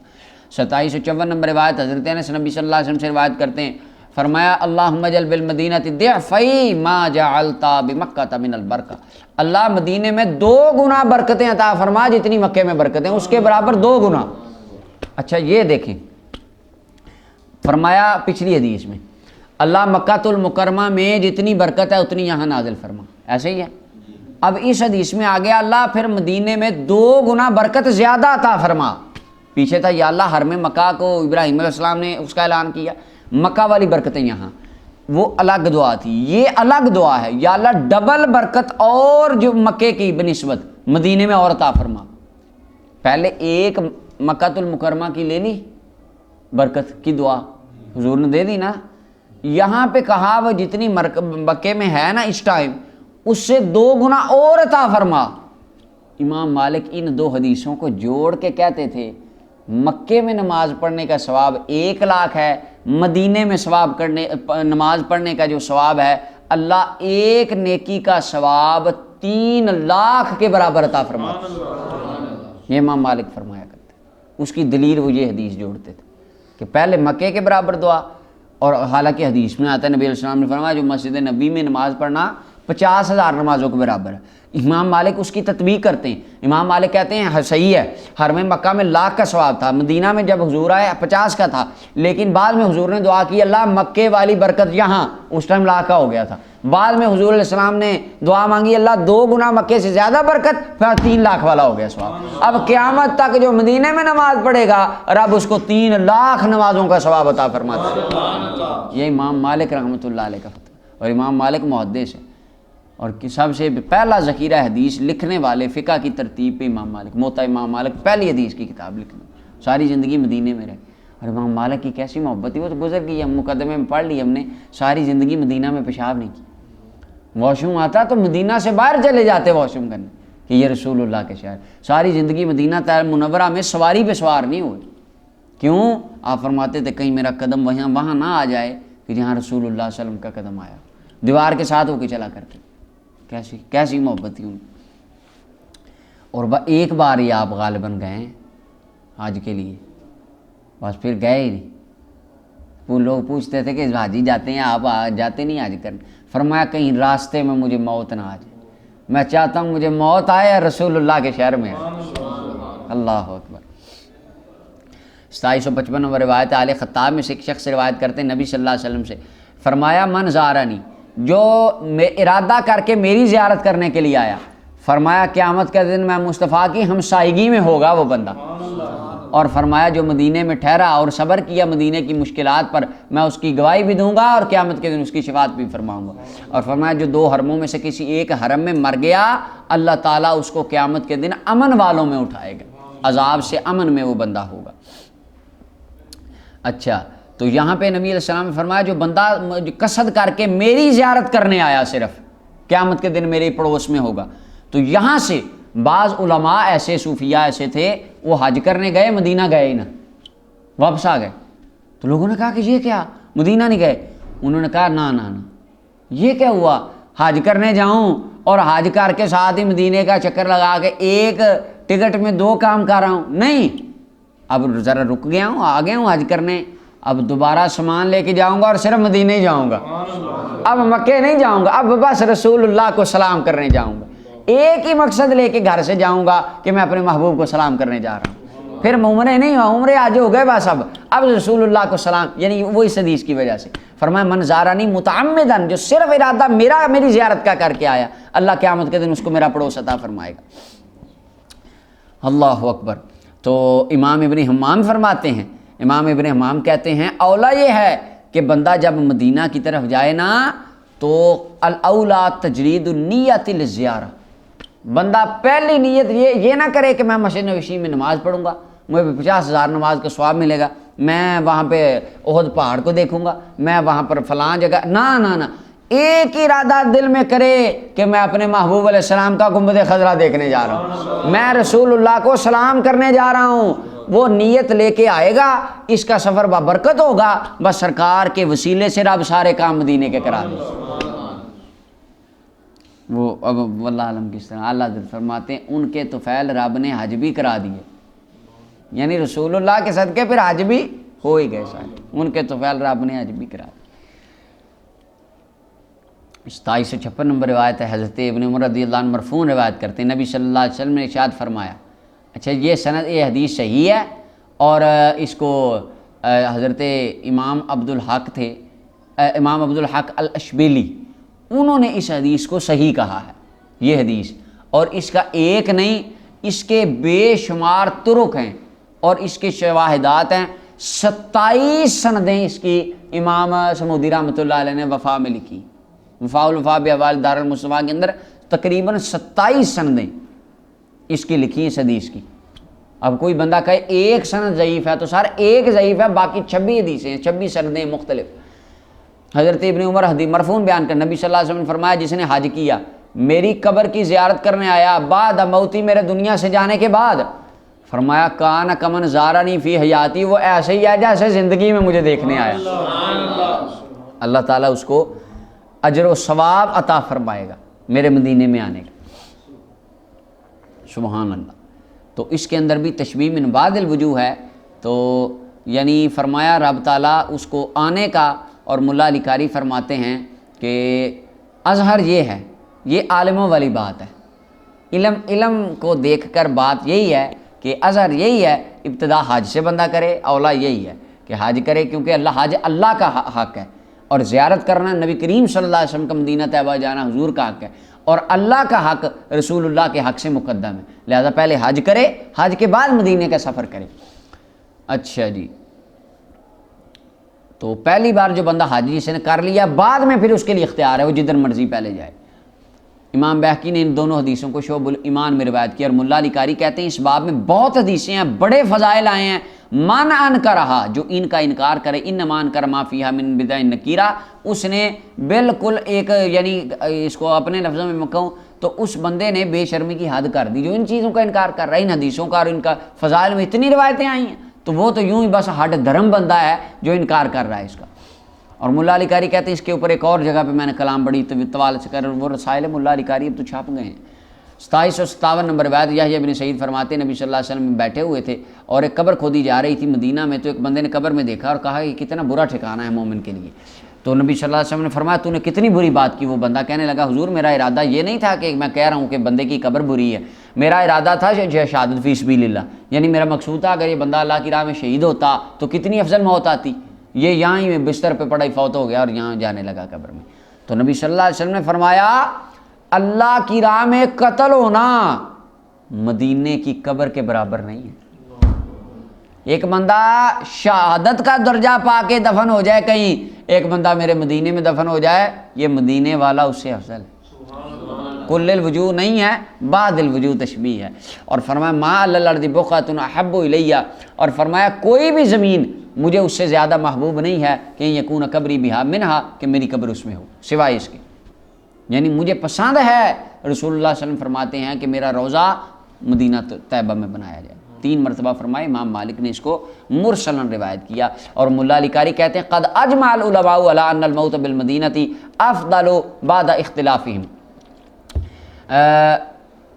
2754 نمبر روایت حضرت انس نبی صلی اللہ علیہ وسلم سے روایت کرتے ہیں فرمایا اللہم اجعل بالمدینہ ضعفی ما جعلت بمکہ من البرکہ، اللہ مدینے میں 2 گنا برکتیں عطا فرما جتنی مکے میں برکتیں، اس کے برابر 2 گنا۔ اچھا یہ دیکھیں فرمایا پچھلی حدیث میں اللہ مکہ المکرمہ میں جتنی برکت ہے اتنی یہاں نازل فرما، ایسے ہی ہے۔ اب اس حدیث میں آ گیا اللہ پھر مدینے میں 2 گنا برکت زیادہ عطا فرما۔ پیچھے تھا یا اللہ حرم مکہ کو ابراہیم علیہ السلام نے اس کا اعلان کیا، مکہ والی برکتیں یہاں، وہ الگ دعا تھی، یہ الگ دعا ہے یا اللہ ڈبل برکت اور جو مکے کی بنسبت مدینے میں اور عطا فرما۔ پہلے ایک مکہ المکرمہ کی لے لی برکت کی دعا حضور نے دے دی نا، یہاں پہ کہا وہ جتنی مکے میں ہے نا اس ٹائم اس سے 2 گنا اور عطا فرما۔ امام مالک ان 2 حدیثوں کو جوڑ کے کہتے تھے مکے میں نماز پڑھنے کا ثواب 1 لاکھ ہے، مدینے میں نماز پڑھنے کا جو ثواب ہے اللہ 1 نیکی کا ثواب 3 لاکھ کے برابر عطا فرماتا ہے۔ یہ امام مالک فرمایا کرتے، اس کی دلیل وہ یہ حدیث جوڑتے تھے کہ پہلے مکے کے برابر دعا، اور حالانکہ حدیث میں آتا ہے نبی علیہ السلام نے فرمایا جو مسجد نبی میں نماز پڑھنا 50,000 نمازوں کے برابر ہے۔ امام مالک اس کی تطبیق کرتے ہیں، امام مالک کہتے ہیں صحیح ہے حرم مکہ میں 1,00,000 کا ثواب تھا، مدینہ میں جب حضور آئے 50 کا تھا، لیکن بعد میں حضور نے دعا کی اللہ مکے والی برکت یہاں، اس ٹائم 1,00,000 کا ہو گیا تھا، بعد میں حضور علیہ السلام نے دعا مانگی اللہ 2 گنا مکے سے زیادہ برکت، پھر 3 لاکھ والا ہو گیا ثواب۔ اب قیامت تک جو مدینے میں نماز پڑھے گا رب اس کو 3 لاکھ نمازوں کا ثواب عطا فرماتا ہے۔ یہ امام مالک رحمۃ اللہ علیہ کا فتویٰ، اور امام مالک محدث ہے، اور سب سے پہلا ذخیرہ حدیث لکھنے والے فقہ کی ترتیب پہ امام مالک، موطا امام مالک پہلی حدیث کی کتاب لکھنے، ساری زندگی مدینے میں رہے، اور امام مالک کی کیسی محبت تھی، وہ تو گزر گئی، ہم مقدمے میں پڑھ لی ہم نے، ساری زندگی مدینہ میں پیشاب نہیں کی، واش روم آتا تو مدینہ سے باہر چلے جاتے واش روم کرنے کہ یہ رسول اللہ کے شہر، ساری زندگی مدینہ منورہ میں سواری پہ سوار نہیں ہوئے، کیوں؟ آپ فرماتے تھے کہیں میرا قدم وہاں نہ آ جائے کہ جہاں رسول اللہ صلی اللہ علیہ وسلم کا قدم آیا، دیوار کے ساتھ ہو کے چلا کرتے، کیسی محبت تھی ان، اور ایک بار ہی آپ غالباً گئے حج کے لیے، بس پھر گئے ہی نہیں۔ وہ لوگ پوچھتے تھے کہ حاجی جاتے ہیں آپ جاتے نہیں حج کرنے، فرمایا کہیں راستے میں مجھے موت نہ آ جائے، میں چاہتا ہوں مجھے موت آئے اور رسول اللہ کے شہر میں آئے۔ اللہ اکبر۔ 2755 نمبر روایت آل خطاب میں سے ایک شخص سے روایت کرتے ہیں نبی صلی اللہ علیہ وسلم سے، فرمایا من زارنی، جو ارادہ کر کے میری زیارت کرنے کے لیے آیا، فرمایا قیامت کے دن میں مصطفیٰ کی ہمسائیگی میں ہوگا وہ بندہ، اور فرمایا جو مدینے میں ٹھہرا اور صبر کیا مدینے کی مشکلات پر، میں اس کی گواہی بھی دوں گا اور قیامت کے دن اس کی شفاعت بھی فرماؤں گا۔ اور فرمایا جو دو حرموں میں سے کسی ایک حرم میں مر گیا، اللہ تعالیٰ اس کو قیامت کے دن امن والوں میں اٹھائے گا، عذاب سے امن میں وہ بندہ ہوگا۔ اچھا، تو یہاں پہ نبی علیہ السلام نے فرمایا جو بندہ قصد کر کے میری زیارت کرنے آیا صرف، قیامت کے دن میرے پڑوس میں ہوگا۔ تو یہاں سے بعض علماء ایسے صوفیاء ایسے تھے، وہ حج کرنے گئے، مدینہ گئے ہی نہ، واپس آ گئے۔ تو لوگوں نے کہا کہ یہ کیا، مدینہ نہیں گئے؟ انہوں نے کہا نہ نہ نہ، یہ کیا ہوا، حج کرنے جاؤں اور حج کر کے ساتھ ہی مدینے کا چکر لگا کے ایک ٹکٹ میں دو کام کر رہا ہوں؟ نہیں، اب ذرا رک گیا ہوں، آ گیا ہوں حج کرنے، اب دوبارہ سامان لے کے جاؤں گا اور صرف مدینہ ہی جاؤں گا، اب مکے نہیں جاؤں گا، اب بس رسول اللہ کو سلام کرنے جاؤں گا۔ ایک ہی مقصد لے کے گھر سے جاؤں گا کہ میں اپنے محبوب کو سلام کرنے جا رہا ہوں، پھر عمرے نہیں ہوا، عمرے آج ہو گئے بس، اب رسول اللہ کو سلام، یعنی وہ اس حدیث کی وجہ سے فرمایا من زارنی متعمدن، جو صرف ارادہ میری زیارت کا کر کے آیا، اللہ قیامت کے دن اس کو میرا پڑوس عطا فرمائے گا۔ اللہ اکبر۔ تو امام ابن حمام فرماتے ہیں، امام ابن حمام کہتے ہیں اولا یہ ہے کہ بندہ جب مدینہ کی طرف جائے نا تو الاولا تجرید النیت للزیارہ، بندہ پہلی نیت یہ نہ کرے کہ میں مسجد نبوی میں نماز پڑھوں گا، مجھے 50,000 نماز کا ثواب ملے گا، میں وہاں پہ احد پہاڑ کو دیکھوں گا، میں وہاں پر فلاں جگہ، نہ، ایک ہی ارادہ دل میں کرے کہ میں اپنے محبوب علیہ السلام کا گنبد خضرا دیکھنے جا رہا ہوں، میں رسول اللہ کو سلام کرنے جا رہا ہوں، وہ نیت لے کے آئے گا، اس کا سفر بابرکت ہوگا، بس سرکار کے وسیلے سے رب سارے کام مدینے کے کرا دے۔ وہ اب واللہ عالم کس طرح اللہ تعالیٰ فرماتے ہیں ان کے طفیل رب نے حج بھی کرا دیے، یعنی رسول اللہ کے صدقے پھر حج بھی ہو ہی گئے سارے، ان کے طفیل رب نے حج بھی کرا دیے۔ 2756 نمبر روایت ہے، حضرت ابن عمر رضی اللہ عنہ مرفوع روایت کرتے ہیں، نبی صلی اللہ علیہ وسلم نے ارشاد فرمایا، اچھا یہ سند یہ حدیث صحیح ہے، اور اس کو حضرت امام عبدالحق تھے، امام عبدالحق الاشبیلی، انہوں نے اس حدیث کو صحیح کہا ہے، یہ حدیث، اور اس کا ایک نہیں، اس کے بے شمار طرق ہیں اور اس کے شواہدات ہیں، 27 سندیں اس کی امام سمودی رحمۃ اللہ علیہ نے وفا میں لکھی، وفاء الوفا بحوال دار المصطفیٰ کے اندر تقریباً 27 سندیں اس کی لکھی اس حدیث کی۔ اب کوئی بندہ کہے ایک سند ضعیف ہے تو سر ایک ضعیف ہے، باقی 26 حدیثیں ہیں، 26 سندیں مختلف۔ حضرت ابن عمر حدیث مرفوع بیان کر نبی صلی اللہ علیہ وسلم نے فرمایا جس نے حج کیا، میری قبر کی زیارت کرنے آیا بعد موتی، میرے دنیا سے جانے کے بعد، فرمایا کان کمن زارنی فی حیاتی، وہ ایسے ہی ہے جیسے زندگی میں مجھے دیکھنے آیا، اللہ تعالیٰ اس کو اجر و ثواب عطا فرمائے گا میرے مدینے میں آنے کا، سبحان اللہ۔ تو اس کے اندر بھی تشبیہ من بعد الوجوہ ہے، تو یعنی فرمایا رب تعالیٰ اس کو آنے کا، اور ملا علی قاری فرماتے ہیں کہ اظہر یہ ہے، یہ عالموں والی بات ہے، علم کو دیکھ کر بات یہی ہے کہ اظہر یہی ہے، ابتدا حج سے بندہ کرے، اولا یہی ہے کہ حج کرے، کیونکہ حج اللہ کا حق ہے، اور زیارت کرنا نبی کریم صلی اللہ علیہ وسلم کا مدینہ طیبہ جانا حضور کا حق ہے، اور اللہ کا حق رسول اللہ کے حق سے مقدم ہے، لہذا پہلے حج کرے، حج کے بعد مدینے کا سفر کرے۔ اچھا جی، تو پہلی بار جو بندہ حج جس نے کر لیا، بعد میں پھر اس کے لیے اختیار ہے، وہ جدھر مرضی پہلے جائے۔ امام بہقی نے ان دونوں حدیثوں کو شعب الایمان میں روایت کیا، اور ملا علی قاری کہتے ہیں اس باب میں بہت حدیثیں ہیں، بڑے فضائل آئے ہیں، من ان کا رہا جو ان کا انکار کرے، ان مان کر ما فیہا من بدع نکیرہ، اس نے بالکل ایک یعنی اس کو اپنے لفظوں میں کہوں تو اس بندے نے بے شرمی کی حد کر دی جو ان چیزوں کا انکار کر رہا ہے، ان حدیثوں کا، اور ان کا فضائل میں اتنی روایتیں آئی ہیں، تو وہ تو یوں ہی بس ہٹ دھرم بندہ ہے جو انکار کر رہا ہے اس کا۔ اور ملا علی قاری کہتے ہیں اس کے اوپر ایک اور جگہ پہ میں نے کلام بڑی طوال سے کر، وہ رسائل ملا علی قاری اب تو چھپ گئے ہیں۔ 2757 نمبر روایت یحییٰ بن سعید فرماتے ہیں نبی صلی اللہ علیہ وسلم بیٹھے ہوئے تھے اور ایک قبر کھودی جا رہی تھی مدینہ میں، تو ایک بندے نے قبر میں دیکھا اور کہا کہ کتنا برا ٹھکانہ ہے مومن کے لیے، تو نبی صلی اللہ علیہ وسلم نے فرمایا تو نے کتنی بری بات کی؟ وہ بندہ کہنے لگا حضور میرا ارادہ یہ نہیں تھا کہ میں کہہ رہا ہوں کہ بندے کی قبر بری ہے، میرا ارادہ تھا شہادت فی سبیل اللہ، یعنی میرا مقصود تھا اگر یہ بندہ اللہ کی راہ میں شہید ہوتا تو کتنی افضل موت آتی، یہ یہاں ہی بستر پہ پڑا ہی فوت ہو گیا اور یہاں جانے لگا قبر میں۔ تو نبی صلی اللہ علیہ وسلم نے فرمایا اللہ کی راہ میں قتل ہونا مدینے کی قبر کے برابر نہیں ہے، ایک بندہ شہادت کا درجہ پا کے دفن ہو جائے کہیں، ایک بندہ میرے مدینے میں دفن ہو جائے، یہ مدینے والا اس سے افضل ہے۔ کل الوجوہ نہیں ہے، بعض الوجوہ تشبیہ ہے۔ اور فرمایا ما علی الارض بقعۃ احب الی، اور فرمایا کوئی بھی زمین مجھے اس سے زیادہ محبوب نہیں ہے کہ یکون قبری بہا منہا، کہ میری قبر اس میں ہو، سوائے اس کے، یعنی مجھے پسند ہے۔ رسول اللہ صلی اللہ علیہ وسلم فرماتے ہیں کہ میرا روضہ مدینہ طیبہ میں بنایا جائے، 3 مرتبہ فرمائے۔ امام مالک نے اس کو مرسلاً روایت کیا، اور ملا علی قاری کہتے ہیں قد اجمع العلماء علی ان الموت بالمدینہ افضل بعد اختلافہم،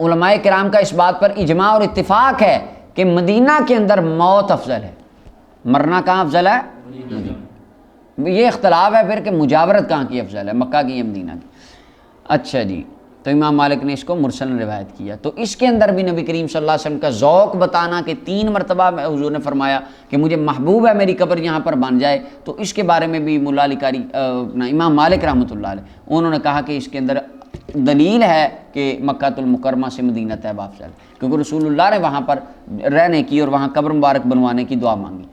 علماء کرام کا اس بات پر اجماع اور اتفاق ہے کہ مدینہ کے اندر موت افضل ہے۔ مرنا کہاں افضل ہے؟ مدینہ۔ یہ اختلاف ہے پھر کہ مجاورت کہاں کی افضل ہے، مکہ کی یا مدینہ کی۔ اچھا جی، تو امام مالک نے اس کو مرسل روایت کیا۔ تو اس کے اندر بھی نبی کریم صلی اللہ علیہ وسلم کا ذوق بتانا کہ 3 مرتبہ حضور نے فرمایا کہ مجھے محبوب ہے میری قبر یہاں پر بن جائے، تو اس کے بارے میں بھی ملا علی قاری امام مالک رحمۃ اللہ علیہ انہوں نے کہا کہ اس کے اندر دلیل ہے کہ مکہ المکرمہ سے مدینہ طیبہ افضل ہے، کیونکہ رسول اللہ نے وہاں پر رہنے کی اور وہاں قبر مبارک بنوانے کی دعا مانگی۔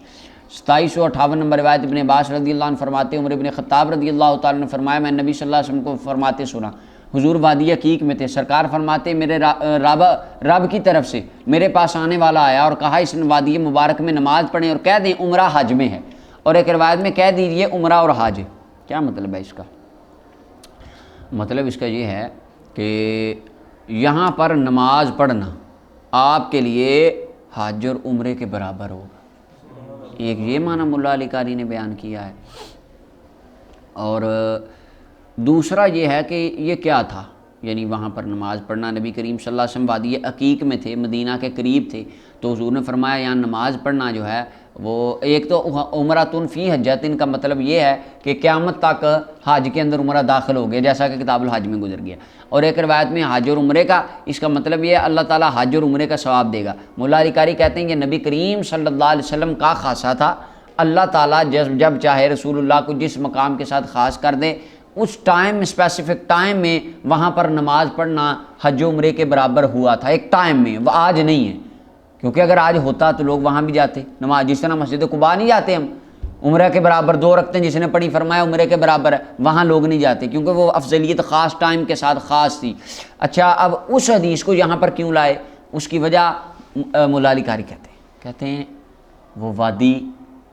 2758 نمبر روایت ابن عباس رضی اللہ عنہ فرماتے ہیں عمر ابن خطاب رضی اللہ تعالیٰ نے فرمایا میں نبی صلی اللہ علیہ وسلم کو فرماتے سنا، حضور وادی عقیق میں تھے، سرکار فرماتے میرے رب کی طرف سے میرے پاس آنے والا آیا اور کہا اس وادی مبارک میں نماز پڑھیں اور کہہ دیں عمرہ حج میں ہے، اور ایک روایت میں کہہ دیجئے عمرہ اور حج۔ کیا مطلب ہے اس کا؟ مطلب اس کا یہ ہے کہ یہاں پر نماز پڑھنا آپ کے لیے حج اور عمرے کے برابر ہوگا۔ ایک یہ معنی ملا علی قاری نے بیان کیا ہے، اور دوسرا یہ ہے کہ یہ کیا تھا، یعنی وہاں پر نماز پڑھنا، نبی کریم صلی اللہ علیہ وسلم وادی عقیق میں تھے، مدینہ کے قریب تھے، تو حضور نے فرمایا یہاں نماز پڑھنا جو ہے وہ ایک تو عمرۃ فی حجۃ کا مطلب یہ ہے کہ قیامت تک حج کے اندر عمرہ داخل ہو گیا، جیسا کہ کتاب الحج میں گزر گیا، اور ایک روایت میں حج اور عمرے کا، اس کا مطلب یہ ہے اللہ تعالیٰ حج اور عمرے کا ثواب دے گا۔ مولا علی قاری کہتے ہیں کہ نبی کریم صلی اللہ علیہ وسلم کا خاصہ تھا، اللہ تعالیٰ جب چاہے رسول اللہ کو جس مقام کے ساتھ خاص کر دے، اس ٹائم اسپیسیفک ٹائم میں وہاں پر نماز پڑھنا حج و عمرے کے برابر ہوا تھا، ایک ٹائم میں، وہ آج نہیں ہے، کیونکہ اگر آج ہوتا تو لوگ وہاں بھی جاتے نماز، جس طرح مسجد قباء نہیں جاتے ہم، عمرہ کے برابر 2 رکعتیں جس نے پڑھی فرمایا عمرے کے برابر ہے، وہاں لوگ نہیں جاتے کیونکہ وہ افضلیت خاص ٹائم کے ساتھ خاص تھی۔ اچھا، اب اس حدیث کو یہاں پر کیوں لائے؟ اس کی وجہ مولا علی قاری کہتے ہیں وہ وادی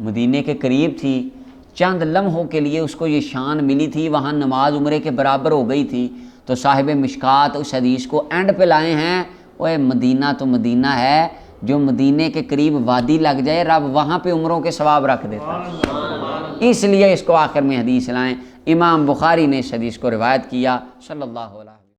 مدینے کے قریب تھی، چند لمحوں کے لیے اس کو یہ شان ملی تھی، وہاں نماز عمرے کے برابر ہو گئی تھی، تو صاحب مشکات اس حدیث کو اینڈ پہ لائے ہیں، وہ مدینہ تو مدینہ ہے، جو مدینے کے قریب وادی لگ جائے رب وہاں پہ عمروں کے ثواب رکھ دیتا ہے، اس لیے اس کو آخر میں حدیث لائیں۔ امام بخاری نے اس حدیث کو روایت کیا۔ صلی اللہ علیہ وسلم۔